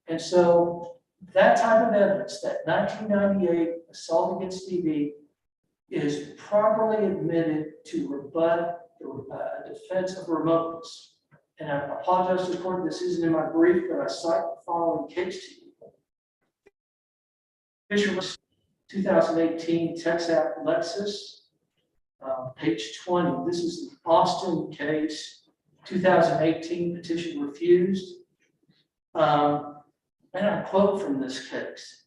Speaker 3: And so that type of evidence, that 1998 assault against DB, is properly admitted to rebut the defense of remoteness. And I apologize to the court, this isn't in my brief, but I cite the following case to you. Fisher, 2018 Texas Lexus, page 20. This is the Austin case, 2018 petition refused. And I quote from this case.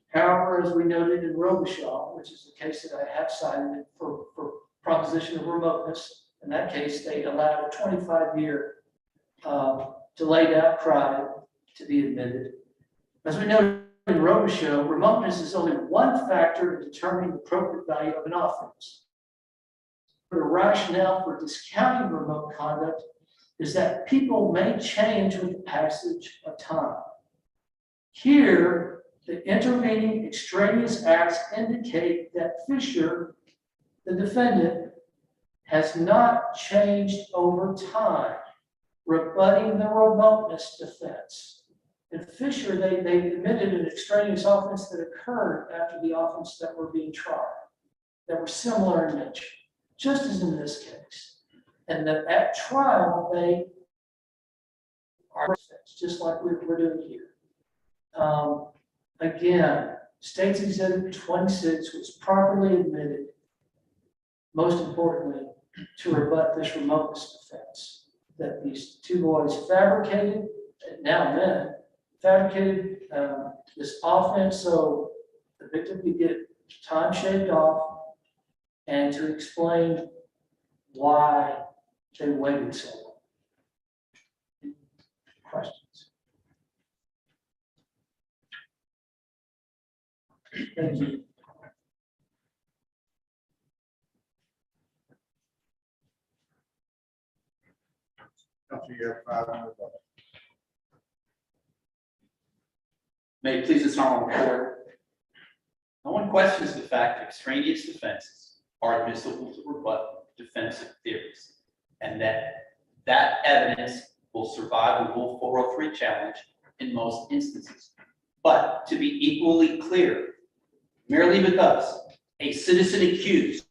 Speaker 3: However, as we noted in Robichaud, which is the case that I have cited for proposition of remoteness, in that case, they allowed a 25-year delayed outcry to be admitted. As we know in Robichaud, remoteness is only one factor in determining the appropriate value of an offense. The rationale for discounting remote conduct is that people may change with the passage of time. Here, the intervening extraneous acts indicate that Fisher, the defendant, has not changed over time, rebutting the remoteness defense. In Fisher, they admitted an extraneous offense that occurred after the offense that were being tried, that were similar in nature, just as in this case. And that at trial, they are just like we're doing here. Again, State's Exhibit 26 was properly admitted, most importantly, to rebut this remoteness defense, that these two boys fabricated, now men, fabricated this offense so the victim could get time shaved off, and to explain why they waited so long. Questions? Thank you.
Speaker 1: Council, you have 5 minutes.
Speaker 2: May it please this honorable court. No one questions the fact that extraneous defenses are admissible to rebut defensive theories, and that evidence will survive a Rule 403 challenge in most instances. But to be equally clear, merely because a citizen accused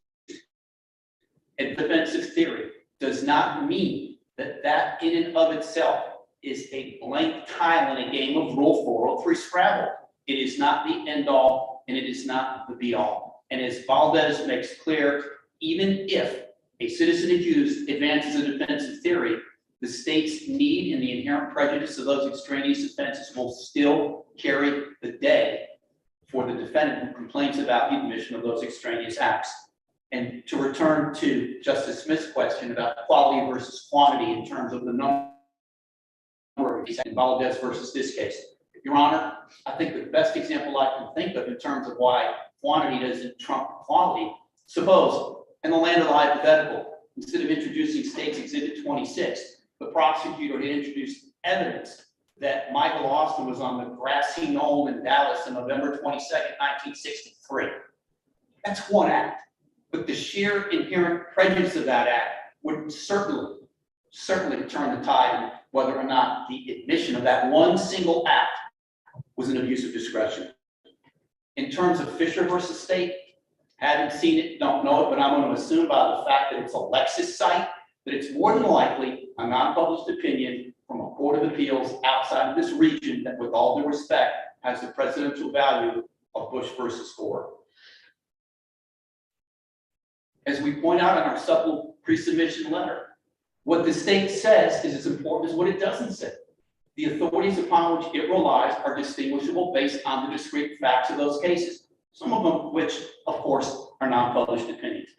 Speaker 2: in defensive theory does not mean that that in and of itself is a blank tile in a game of Rule 403 Scrabble. It is not the end all and it is not the be all. And as Valdez makes clear, even if a citizen accused advances a defensive theory, the state's need and the inherent prejudice of those extraneous offenses will still carry the day for the defendant who complains about the admission of those extraneous acts. And to return to Justice Smith's question about quality versus quantity in terms of the number of in Valdez versus this case, Your Honor, I think the best example I can think of in terms of why quantity doesn't trump quality, suppose in the land of the hypothetical, instead of introducing State's Exhibit 26, the prosecutor had introduced evidence that Michael Austin was on the grassy knoll in Dallas on November 22nd, 1963. That's one act. But the sheer inherent prejudice of that act would certainly turn the tide on whether or not the admission of that one single act was an abuse of discretion. In terms of Fisher versus State, haven't seen it, don't know it, but I'm going to assume by the fact that it's a Lexus site, that it's more than likely a non-published opinion from a court of appeals outside of this region that, with all due respect, has the presidential value of Bush versus Gore. As we point out in our supplemental pre-submission letter, what the state says is as important as what it doesn't say. The authorities upon which it relies are distinguishable based on the discrete facts of those cases, some of them which, of course, are non-published opinions.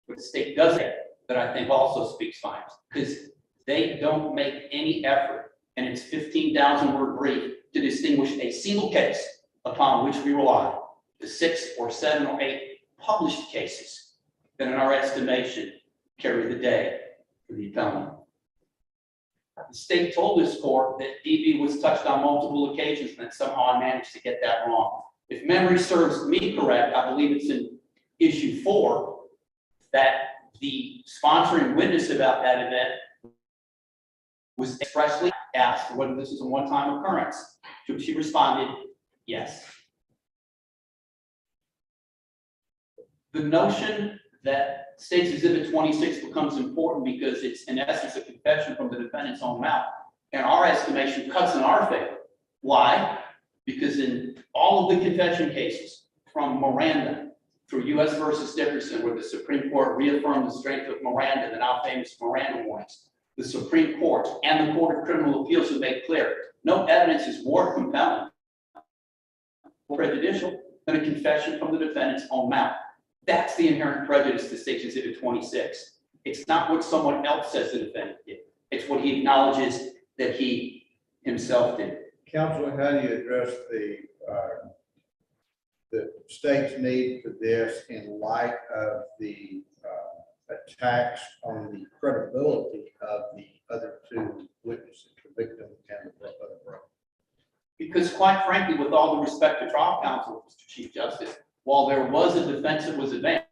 Speaker 2: What the state does say that I think also speaks volumes, because they don't make any effort, and it's 15,000 word brief, to distinguish a single case upon which we rely, the 6 or 7 or 8 published cases that in our estimation carry the day for the appellant. The state told this court that DB was touched on multiple occasions and that somehow I managed to get that wrong. If memory serves me correct, I believe it's in issue 4 that the sponsoring witness about that event was expressly asked whether this is a one-time occurrence, to which she responded, yes. The notion that State's Exhibit 26 becomes important because it's in essence a confession from the defendant's own mouth, in our estimation, cuts in our favor. Why? Because in all of the confession cases, from Miranda through U.S. versus Dickerson, where the Supreme Court reaffirmed the strength of Miranda, the now famous Miranda warnings, the Supreme Court and the Court of Criminal Appeals have made clear no evidence is more compelling or prejudicial than a confession from the defendant's own mouth. That's the inherent prejudice to State's Exhibit 26. It's not what someone else says the defendant did. It's what he acknowledges that he himself did.
Speaker 1: Counsel, how do you address the state's need for this in light of the attacks on the credibility of the other two witnesses, the victim and the other brother.
Speaker 2: Because quite frankly, with all the respect to trial counsel, Mr. Chief Justice, while there was a defense that was advanced,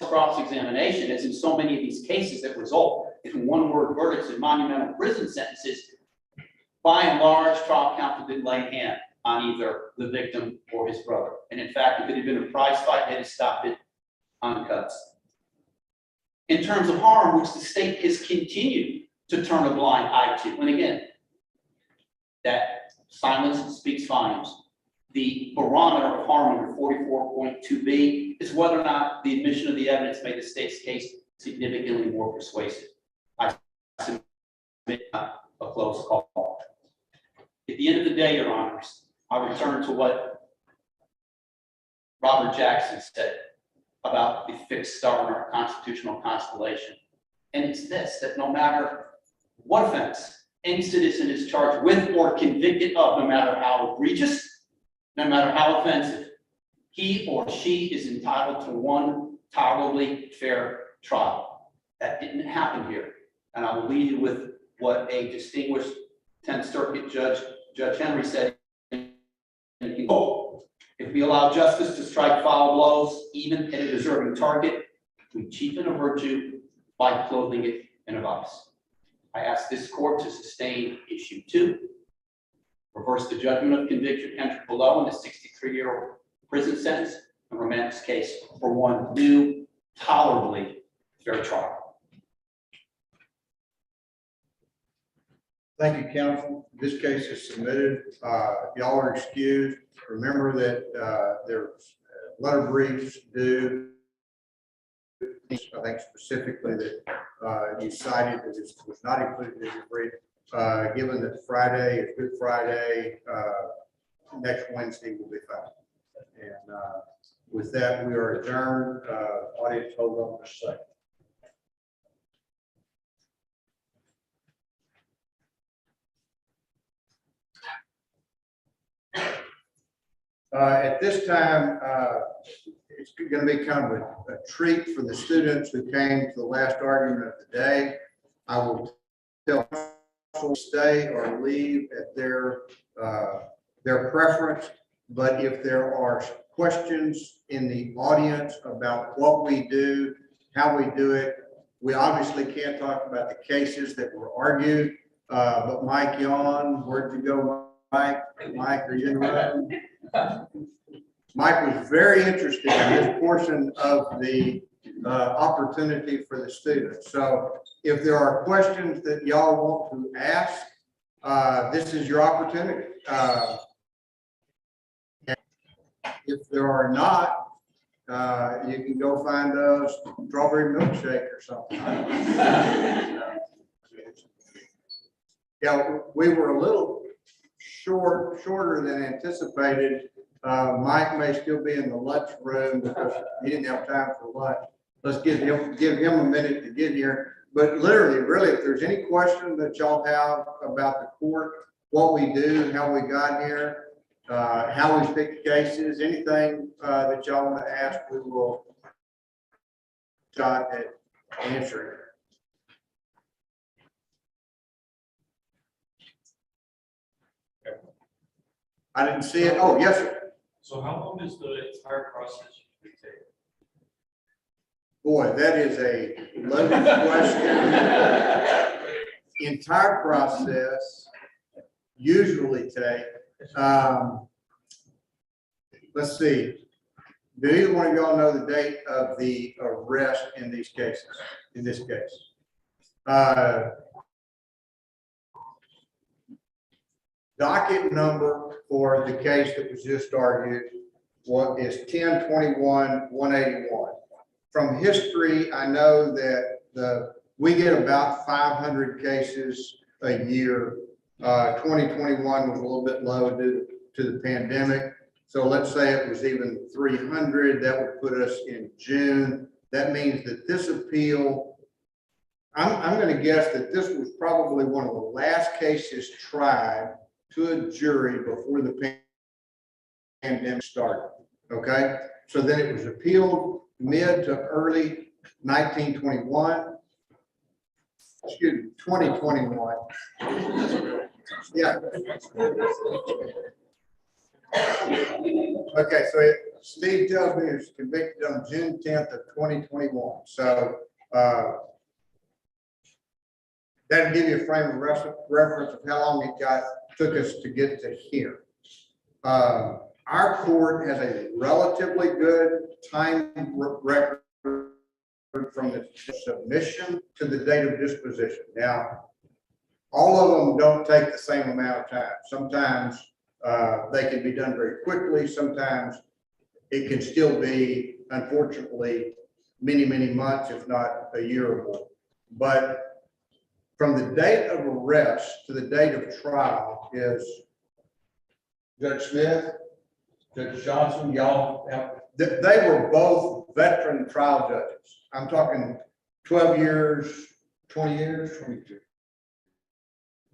Speaker 2: cross-examination, as in so many of these cases that result in one-word verdicts and monumental prison sentences, by and large, trial counsel didn't lay a hand on either the victim or his brother. And in fact, if it had been a prize fight, they'd have stopped it on cuts. In terms of harm, which the state has continued to turn a blind eye to, and again, that silence speaks volumes. The barometer of harm under 44.2b is whether or not the admission of the evidence made the state's case significantly more persuasive. I submit a close call. At the end of the day, Your Honors, I return to what Robert Jackson said about the fixed star in our constitutional constellation. And it's this, that no matter what offense any citizen is charged with or convicted of, no matter how egregious, no matter how offensive, he or she is entitled to one tolerably fair trial. That didn't happen here. And I will leave you with what a distinguished 10th Circuit Judge Henry said. If we allow justice to strike foul blows, even at a deserving target, we cheapen a virtue by clothing it in a vice. I ask this court to sustain issue 2, reverse the judgment of conviction entered below in the 63-year prison sentence, and remand this case for one new, tolerably fair trial.
Speaker 1: Thank you, counsel. This case is submitted. Y'all are excused. Remember that there's letter briefs due. I think specifically that you cited that it was not included in your brief. Given that Friday is Good Friday, next Wednesday will be fine. And with that, we are adjourned. Audience, hold on for a second. At this time, it's going to be kind of a treat for the students who came to the last argument of the day. I will tell them to stay or leave at their preference, but if there are questions in the audience about what we do, how we do it, we obviously can't talk about the cases that were argued, but Mike Yon, where'd you go, Mike? Mike, are you in the room? Mike was very interested in this portion of the opportunity for the students. So if there are questions that y'all want to ask, this is your opportunity. If there are not, you can go find a strawberry milkshake or something. Yeah, we were a little shorter than anticipated. Mike may still be in the lunch room because he didn't have time for lunch. Let's give him a minute to get here. But literally, really, if there's any question that y'all have about the court, what we do, how we got here, how we pick cases, anything that y'all want to ask, we will shot at answering. I didn't see it. Oh, yes, sir.
Speaker 5: So how long does the entire process usually take?
Speaker 1: Boy, that is a loaded question. Entire process usually take, let's see. Do either one of y'all know the date of the arrest in these cases, in this case? Docket number for the case that was just argued is 10/21/181. From history, I know that we get about 500 cases a year. 2021 was a little bit low due to the pandemic. So let's say it was even 300, that would put us in June. That means that this appeal, I'm going to guess that this was probably one of the last cases tried to a jury before the pandemic started. Okay, so then it was appealed mid to early 1921. Excuse me, 2021. Yeah. Okay, so Steve tells me he was convicted on June 10th of 2021. So that'll give you a frame of reference of how long it took us to get to here. Our court has a relatively good time record from the submission to the date of disposition. Now, all of them don't take the same amount of time. Sometimes they can be done very quickly. Sometimes it can still be, unfortunately, many, many months, if not a year or more. But from the date of arrest to the date of trial is Judge Smith, Judge Johnson, y'all, they were both veteran trial judges. I'm talking 12 years, 20 years, 22.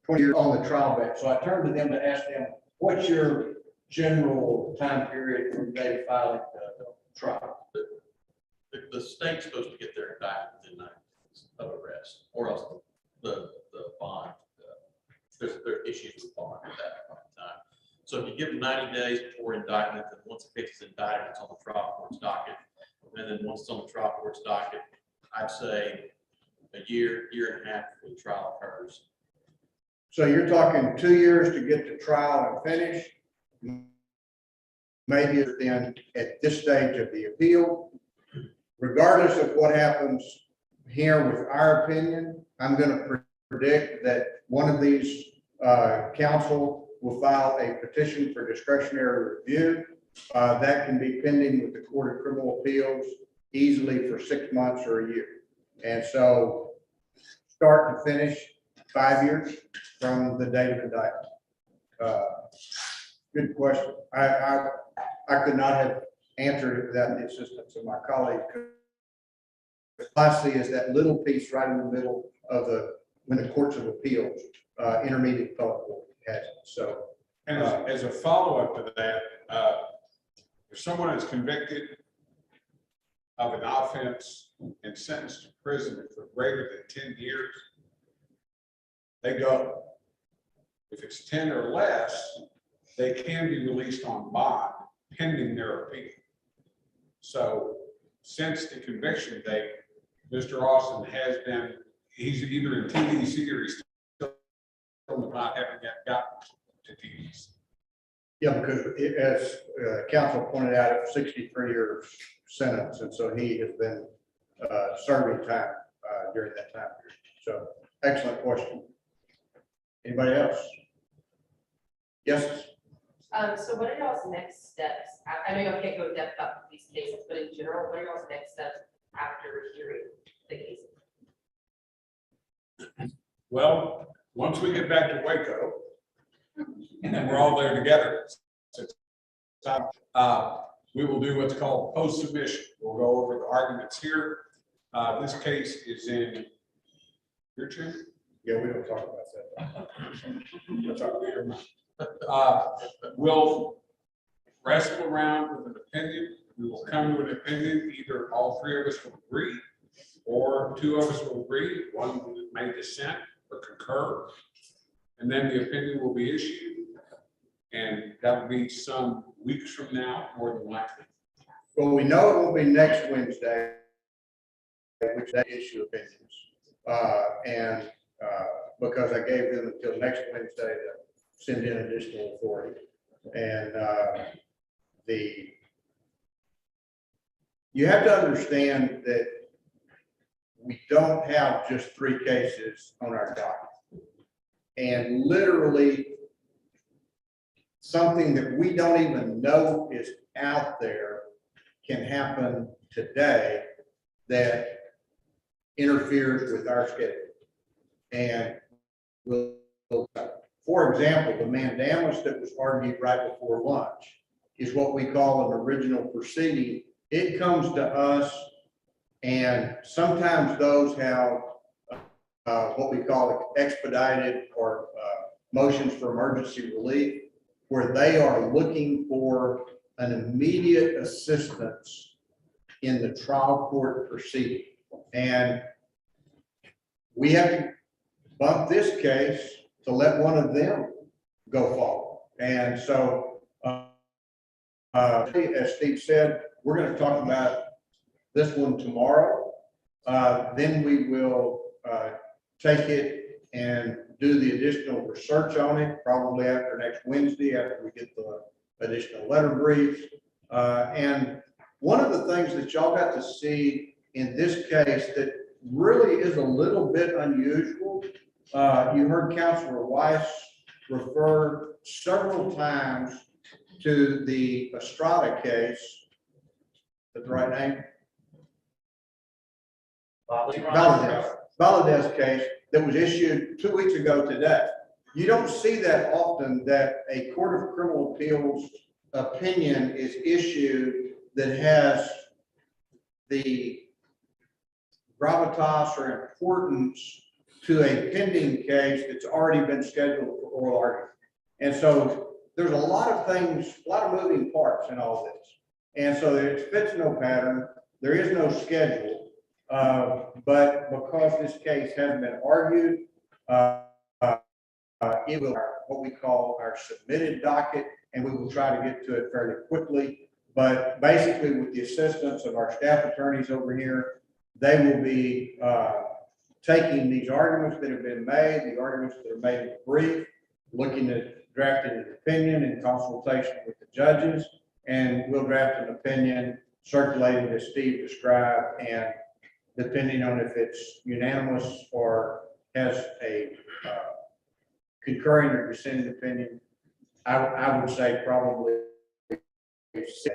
Speaker 1: 20 years on the trial bench. So I turned to them to ask them, what's your general time period from the day of filing the trial?
Speaker 5: The state's supposed to get their indictment within 90 days of arrest, or else the bond, there are issues with bond at that point in time. So if you give them 90 days before indictment, then once the case is indicted, it's on the trial court's docket. And then once it's on the trial court's docket, I'd say a year and a half before the trial occurs.
Speaker 1: So you're talking 2 years to get to trial and finish. Maybe then at this stage of the appeal, regardless of what happens here with our opinion, I'm going to predict that one of these counsel will file a petition for discretionary review. That can be pending with the Court of Criminal Appeals easily for 6 months or a year. And so start to finish, 5 years from the date of indictment. Good question. I could not have answered it without the assistance of my colleague. I see is that little piece right in the middle of when the courts of appeals, intermediate appellate court has it. So,
Speaker 4: And as a follow-up to that, if someone is convicted of an offense and sentenced to prison for greater than 10 years, they go. If it's 10 or less, they can be released on bond pending their appeal. So since the conviction date, Mr. Austin has been, he's either in TDC or he's still not having yet gotten to TDC.
Speaker 1: yeah, because as counsel pointed out, it was 63-year sentence, and so he has been serving time during that time period. So excellent question. Anybody else? Yes.
Speaker 6: So what are y'all's next steps? I know y'all can't go depth about these cases, but in general, what are y'all's next steps after hearing the case?
Speaker 4: Well, once we get back to Waco, and we're all there together, we will do what's called post-submission. We'll go over the arguments here. This case is in your chair.
Speaker 1: Yeah, we don't talk about that.
Speaker 4: That's our leader. We'll wrestle around with an opinion. We will come to an opinion. Either all three of us will agree, or two of us will agree. One may dissent or concur, and then the opinion will be issued. And that will be some weeks from now, more than likely.
Speaker 1: Well, we know it will be next Wednesday, which they issue opinions. Because I gave them until next Wednesday to send in additional authority. And you have to understand that we don't have just 3 cases on our docket. And literally something that we don't even know is out there can happen today that interferes with our schedule. And for example, the mandamus that was argued right before lunch is what we call an original proceeding. It comes to us, and sometimes those have what we call expedited or motions for emergency relief, where they are looking for an immediate assistance in the trial court proceeding. And we have to bump this case to let one of them go forward. And so, as Steve said, we're going to talk about this one tomorrow. Then we will take it and do the additional research on it, probably after next Wednesday, after we get the additional letter briefs. And one of the things that y'all got to see in this case that really is a little bit unusual, you heard Councilor Weiss refer several times to the Estrada case. Is that the right name? Valadez case that was issued 2 weeks ago today. You don't see that often, that a Court of Criminal Appeals opinion is issued that has the gravitas or importance to a pending case that's already been scheduled for oral argument. And so there's a lot of things, a lot of moving parts in all this. And so it fits no pattern. There is no schedule. But because this case hasn't been argued, it will what we call our submitted docket, and we will try to get to it fairly quickly. But basically, with the assistance of our staff attorneys over here, they will be taking these arguments that have been made, the arguments that are made in the brief, looking at drafting an opinion in consultation with the judges, and we'll draft an opinion circulated as Steve described, and depending on if it's unanimous or has a concurring or dissenting opinion, I would say probably it's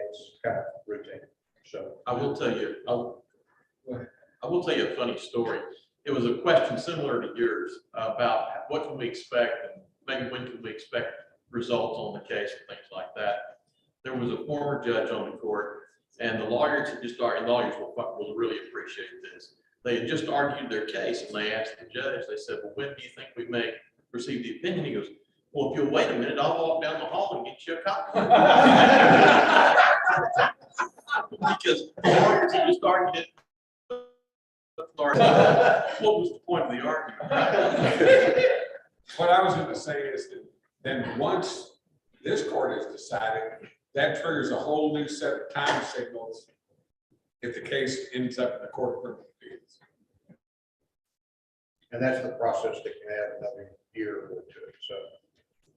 Speaker 1: kind of routine. So
Speaker 5: I will tell you, I will tell you a funny story. It was a question similar to yours about what can we expect and maybe when can we expect results on the case and things like that. There was a former judge on the court, and the lawyers had just started, lawyers will really appreciate this. They had just argued their case, and they asked the judge, they said, well, when do you think we may receive the opinion? He goes, well, if you'll wait a minute, I'll walk down the hall and get you a copy. Because the lawyers had just argued it. What was the point of the argument?
Speaker 4: What I was going to say is that then once this court has decided, that triggers a whole new set of time signals if the case ends up in the Court of Criminal Appeals.
Speaker 1: and that's the process that can add another year or two. So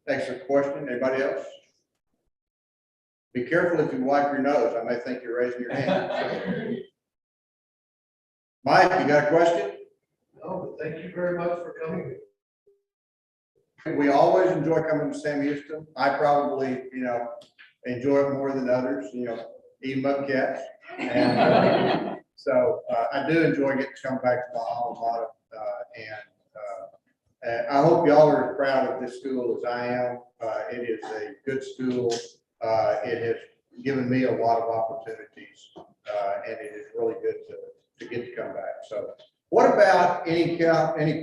Speaker 1: thanks for the question. Anybody else? Be careful if you wipe your nose. I may think you're raising your hand. Mike, you got a question?
Speaker 7: No, but thank you very much for coming.
Speaker 1: We always enjoy coming to Sam Houston. I probably, enjoy it more than others, eating up cats. And so I do enjoy getting to come back to my alma mater. And I hope y'all are as proud of this school as I am. It is a good school. It has given me a lot of opportunities, and it is really good to get to come back. So what about any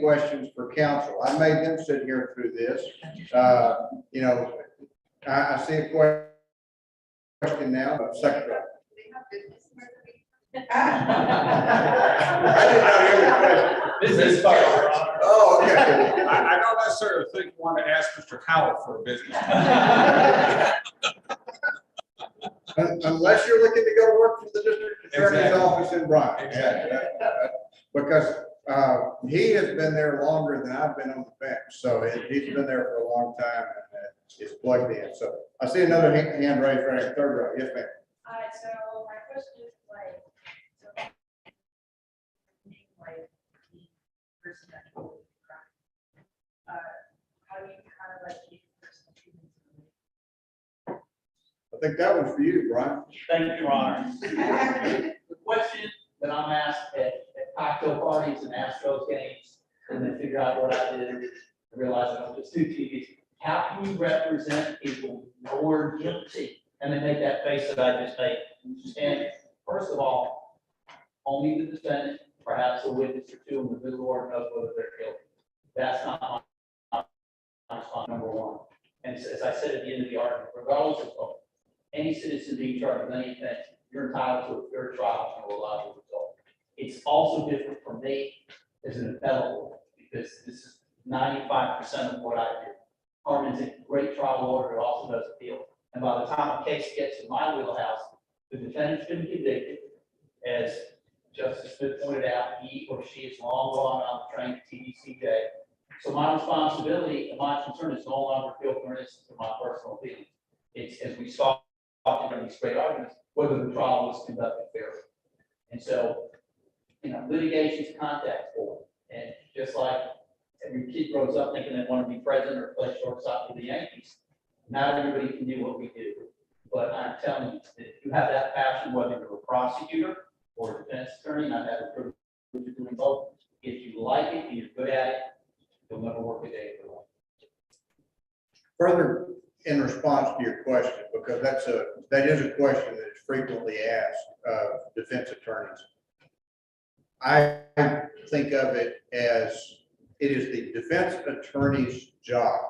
Speaker 1: questions for council? I made them sit here through this. I see a question now, but Secretary. I did not hear the question.
Speaker 3: Business card.
Speaker 1: Oh, okay.
Speaker 4: I don't necessarily think you want to ask Mr. Howell for a business.
Speaker 1: Unless you're looking to go work for the district attorney's
Speaker 4: Exactly.
Speaker 1: office in Bryan.
Speaker 4: Exactly.
Speaker 1: Because he has been there longer than I've been on the bench, so he's been there for a long time and it's plugged in. So I see another hand raised right at third row. Yes, ma'am.
Speaker 8: So my question is the person that told the crime, how do you kind of keep the person that
Speaker 1: I think that one's for you, Brian.
Speaker 2: Thank you, Your Honor. The question that I'm asked at cocktail parties and Astros games, and then figure out what I did, and realize I don't just do TVs. How can you represent people more guilty? And then make that face that I just made. And first of all, only the defendant, perhaps a witness or two in the middle order knows whether they're guilty. That's not my response, number one. And as I said at the end of the argument, regardless of any citizen being charged with anything, you're entitled to a fair trial and a reliable result. It It's also different for me as an appellate lawyer, because this is 95% of what I do. Carmen's a great trial lawyer who also does appeal. And by the time a case gets in my wheelhouse, the defendant's been convicted. As Justice Smith pointed out, he or she is long gone on the train to TDCJ. So my responsibility and my concern is no longer filtering into my personal feelings. It's, as we saw in these great arguments, whether the trial was conducted fairly. And so, litigation's contact sport. And just like every kid grows up thinking they want to be president or play shortstop for the Yankees, not everybody can do what we do. But I'm telling you, if you have that passion, whether you're a prosecutor or a defense attorney, and I've had the privilege of doing both, if you like it and you're good at it, you'll never work a day in your life.
Speaker 1: Further, in response to your question, because that is a question that is frequently asked of defense attorneys. I think of it as it is the defense attorney's job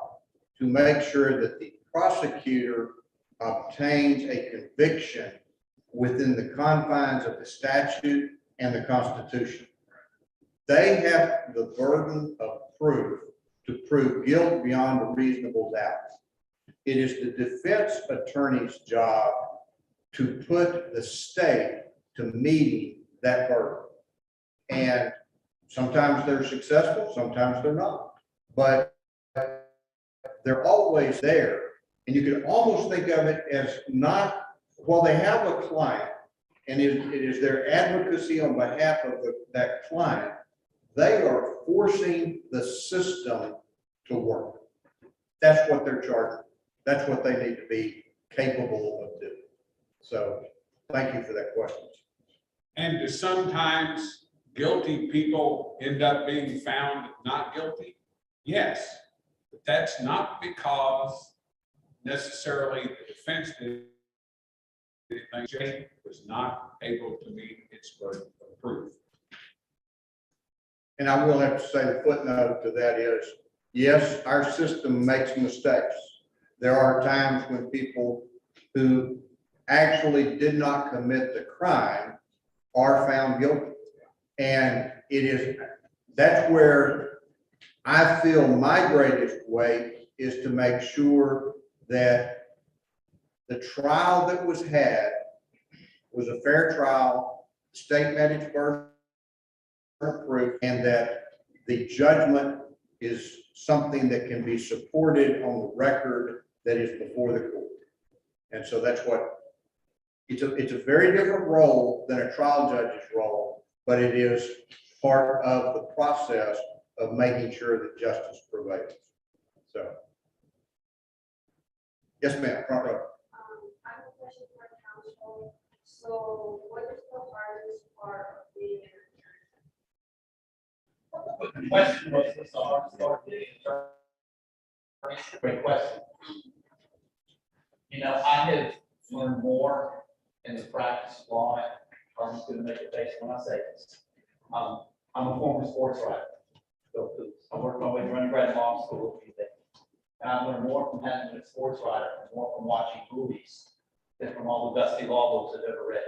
Speaker 1: to make sure that the prosecutor obtains a conviction within the confines of the statute and the Constitution. They have the burden of proof to prove guilt beyond a reasonable doubt. It is the defense attorney's job to put the state to meeting that burden. And sometimes they're successful, sometimes they're not, but they're always there. And you can almost think of it as not, well, they have a client and it is their advocacy on behalf of that client. They are forcing the system to work. That's what they're charged. That's what they need to be capable of doing. So thank you for that question.
Speaker 4: And do sometimes guilty people end up being found not guilty? Yes, but that's not because necessarily the defense did anything. Jay was not able to meet its burden of proof.
Speaker 1: And I will have to say the footnote to that is, yes, our system makes mistakes. There are times when people who actually did not commit the crime are found guilty. And that's where I feel my greatest weight is to make sure that the trial that was had was a fair trial, state met its burden of proof, and that the judgment is something that can be supported on the record that is before the court. And so that's what, it's a very different role than a trial judge's role, but it is part of the process of making sure that justice prevails. So. Yes, ma'am, front row.
Speaker 8: I have a question for council. So what is the hardest part of being an
Speaker 2: The question was, what's the hardest part of being an attorney? Great question. I have learned more in the practice of law. I'm just going to make a face when I say this. I'm a former sports writer. I worked my way through undergrad law school. And I learned more from having been a sports writer and more from watching movies than from all the dusty law books I've ever read.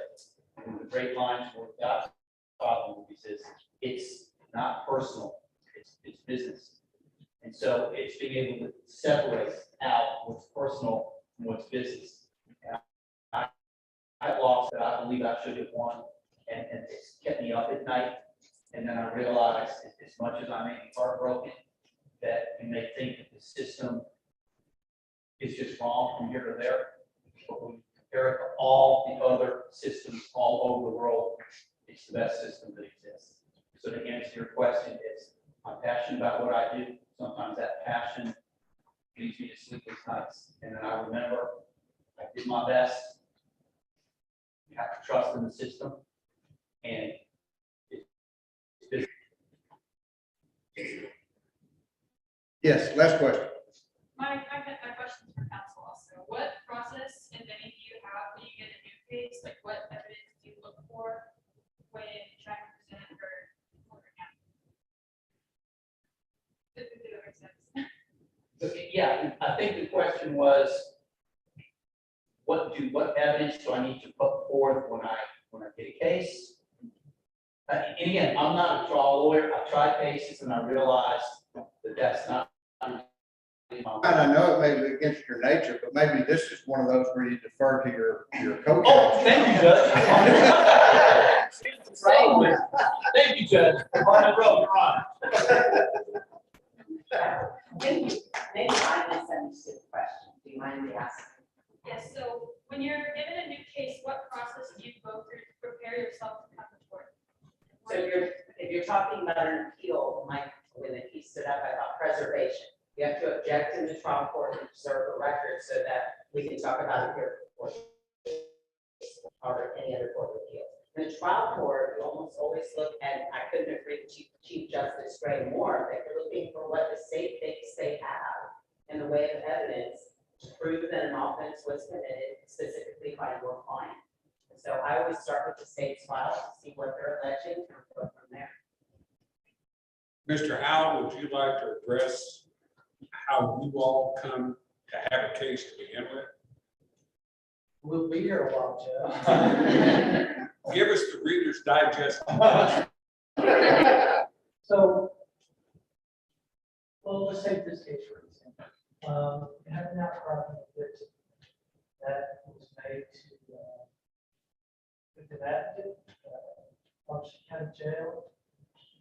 Speaker 2: And the great lines were got about movies is it's not personal, it's business. And so it's being able to separate out what's personal and what's business. And I lost that I believe I should have won, and it's kept me up at night. And then I realized as much as I may be heartbroken, that you may think that the system is just wrong from here to there, but when you compare it to all the other systems all over the world, it's the best system that exists. So to answer your question is, I'm passionate about what I do. Sometimes that passion leads me to sleepless nights. And then I remember I did my best. You have to trust in the system. And
Speaker 1: Yes, last question.
Speaker 8: My question for council also. What process, if any, do you have when you get a new case? Like what evidence do you look for when trying to present it for county? Does it make sense?
Speaker 2: yeah, I think the question was, what evidence do I need to put forth when I get a case? And again, I'm not a trial lawyer, I've tried cases and I realized that that's not.
Speaker 1: And I know it may be against your nature, but maybe this is one of those where you defer to your coach.
Speaker 2: Oh, thank you, Judge. Thank you, Judge. On the road, you're on.
Speaker 9: Thank you. Maybe I misunderstood the question. Do you mind me asking?
Speaker 8: Yes, so when you're given a new case, what process do you go through to prepare yourself to come to court?
Speaker 9: So if you're talking about an appeal, Mike, when he stood up, I thought preservation. You have to object in the trial court and preserve the record so that we can talk about it here or any other court of appeal. In the trial court, you almost always look at, I couldn't agree with Chief Justice Gray more, that you're looking for what the state thinks they have in the way of evidence to prove that an offense was committed specifically by your client. So I always start with the state's file to see what they're alleging and go from there.
Speaker 4: Mr. Howell, would you like to address how you all come to have a case to begin with?
Speaker 3: We'll be here a while, Judge.
Speaker 4: Give us the Reader's Digest.
Speaker 3: So, well, let's take this case for example. You have an outcry from the victim that was made to victim advocate, Washington County Jail.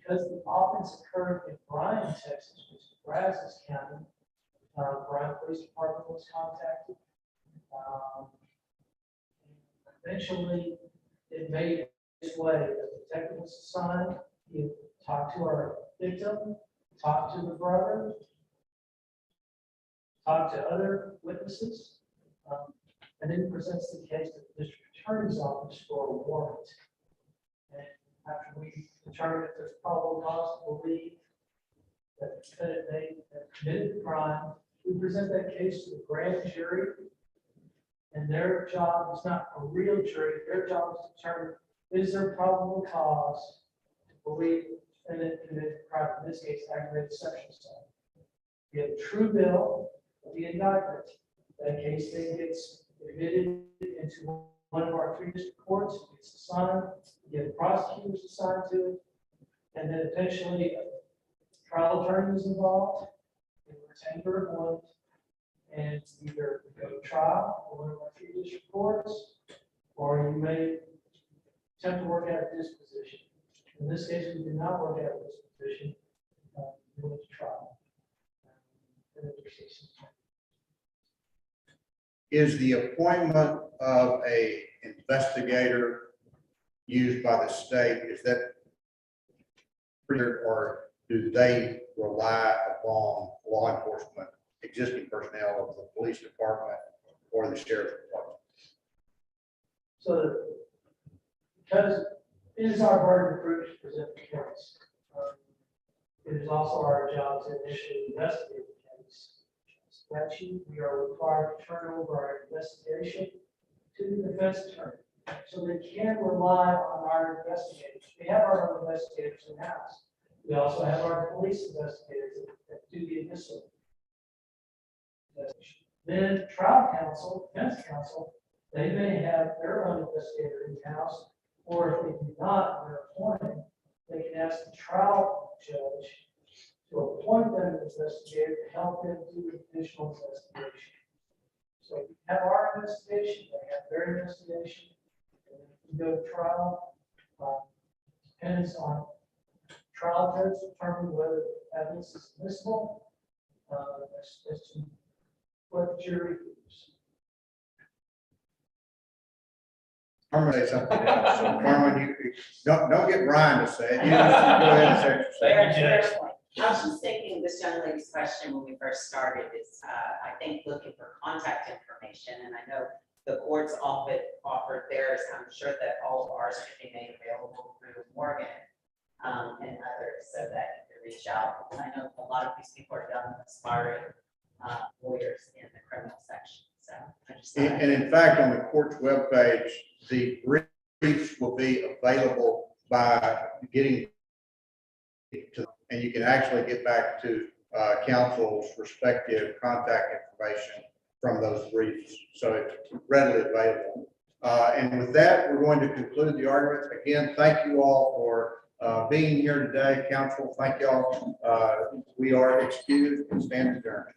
Speaker 3: Because the offense occurred in Bryan, Texas, which is Brazos County, Bryan Police Department was contacted. Eventually, it made its way. The detective was assigned. He talked to our victim, talked to the brother, talked to other witnesses, and then he presents the case to the district attorney's office for a warrant. And after we determine if there's probable cause to believe that the defendant may have committed the crime, we present that case to the grand jury. And their job is not a real jury, their job is to determine, is there probable cause to believe the defendant committed the crime, in this case, aggravated sexual assault. We have a true bill of the indictment. That case then gets admitted into one of our 3 district courts, it gets assigned, we get prosecutors assigned to it, and then eventually a trial attorney is involved, in retain verdict one, and either go to trial or one of our 3 district courts, or you may attempt to work out a disposition. In this case, we did not work out a disposition, we went to trial.
Speaker 1: Is the appointment of a investigator used by the state, is that or do they rely upon law enforcement, existing personnel of the police department or the sheriff's department?
Speaker 3: So, because it is our burden of proof to present the case, it is also our job to initially investigate the case. Statute, we are required to turn over our investigation to the defense attorney, so they can rely on our investigators. We have our own investigators in-house. We also have our police investigators that do the initial investigation. Then trial counsel, defense counsel, they may have their own investigator in-house, or if they do not, they're appointed, they can ask the trial judge to appoint them an investigator to help them do additional investigation. So we have our investigation, they have their investigation, and if we go to trial, depends on trial judge determine whether the evidence is admissible. That's to what the jury believes.
Speaker 1: I'm gonna say something else. So Carmen, you don't get Brian to say it. You just go ahead and say it.
Speaker 2: Thank you, Judge.
Speaker 9: I was just thinking this young lady's question when we first started is, I think, looking for contact information. And I know the courts offered theirs. I'm sure that all of ours can be made available through Morgan and others so that you can reach out. And I know a lot of these people are young, aspiring lawyers in the criminal section. So I just.
Speaker 1: And in fact, on the court's webpage, the briefs will be available by getting to, and you can actually get back to counsel's respective contact information from those briefs. So it's readily available And with that, we're going to conclude the argument. Again, thank you all for being here today. Council, thank y'all. We are excused and stand adjourned.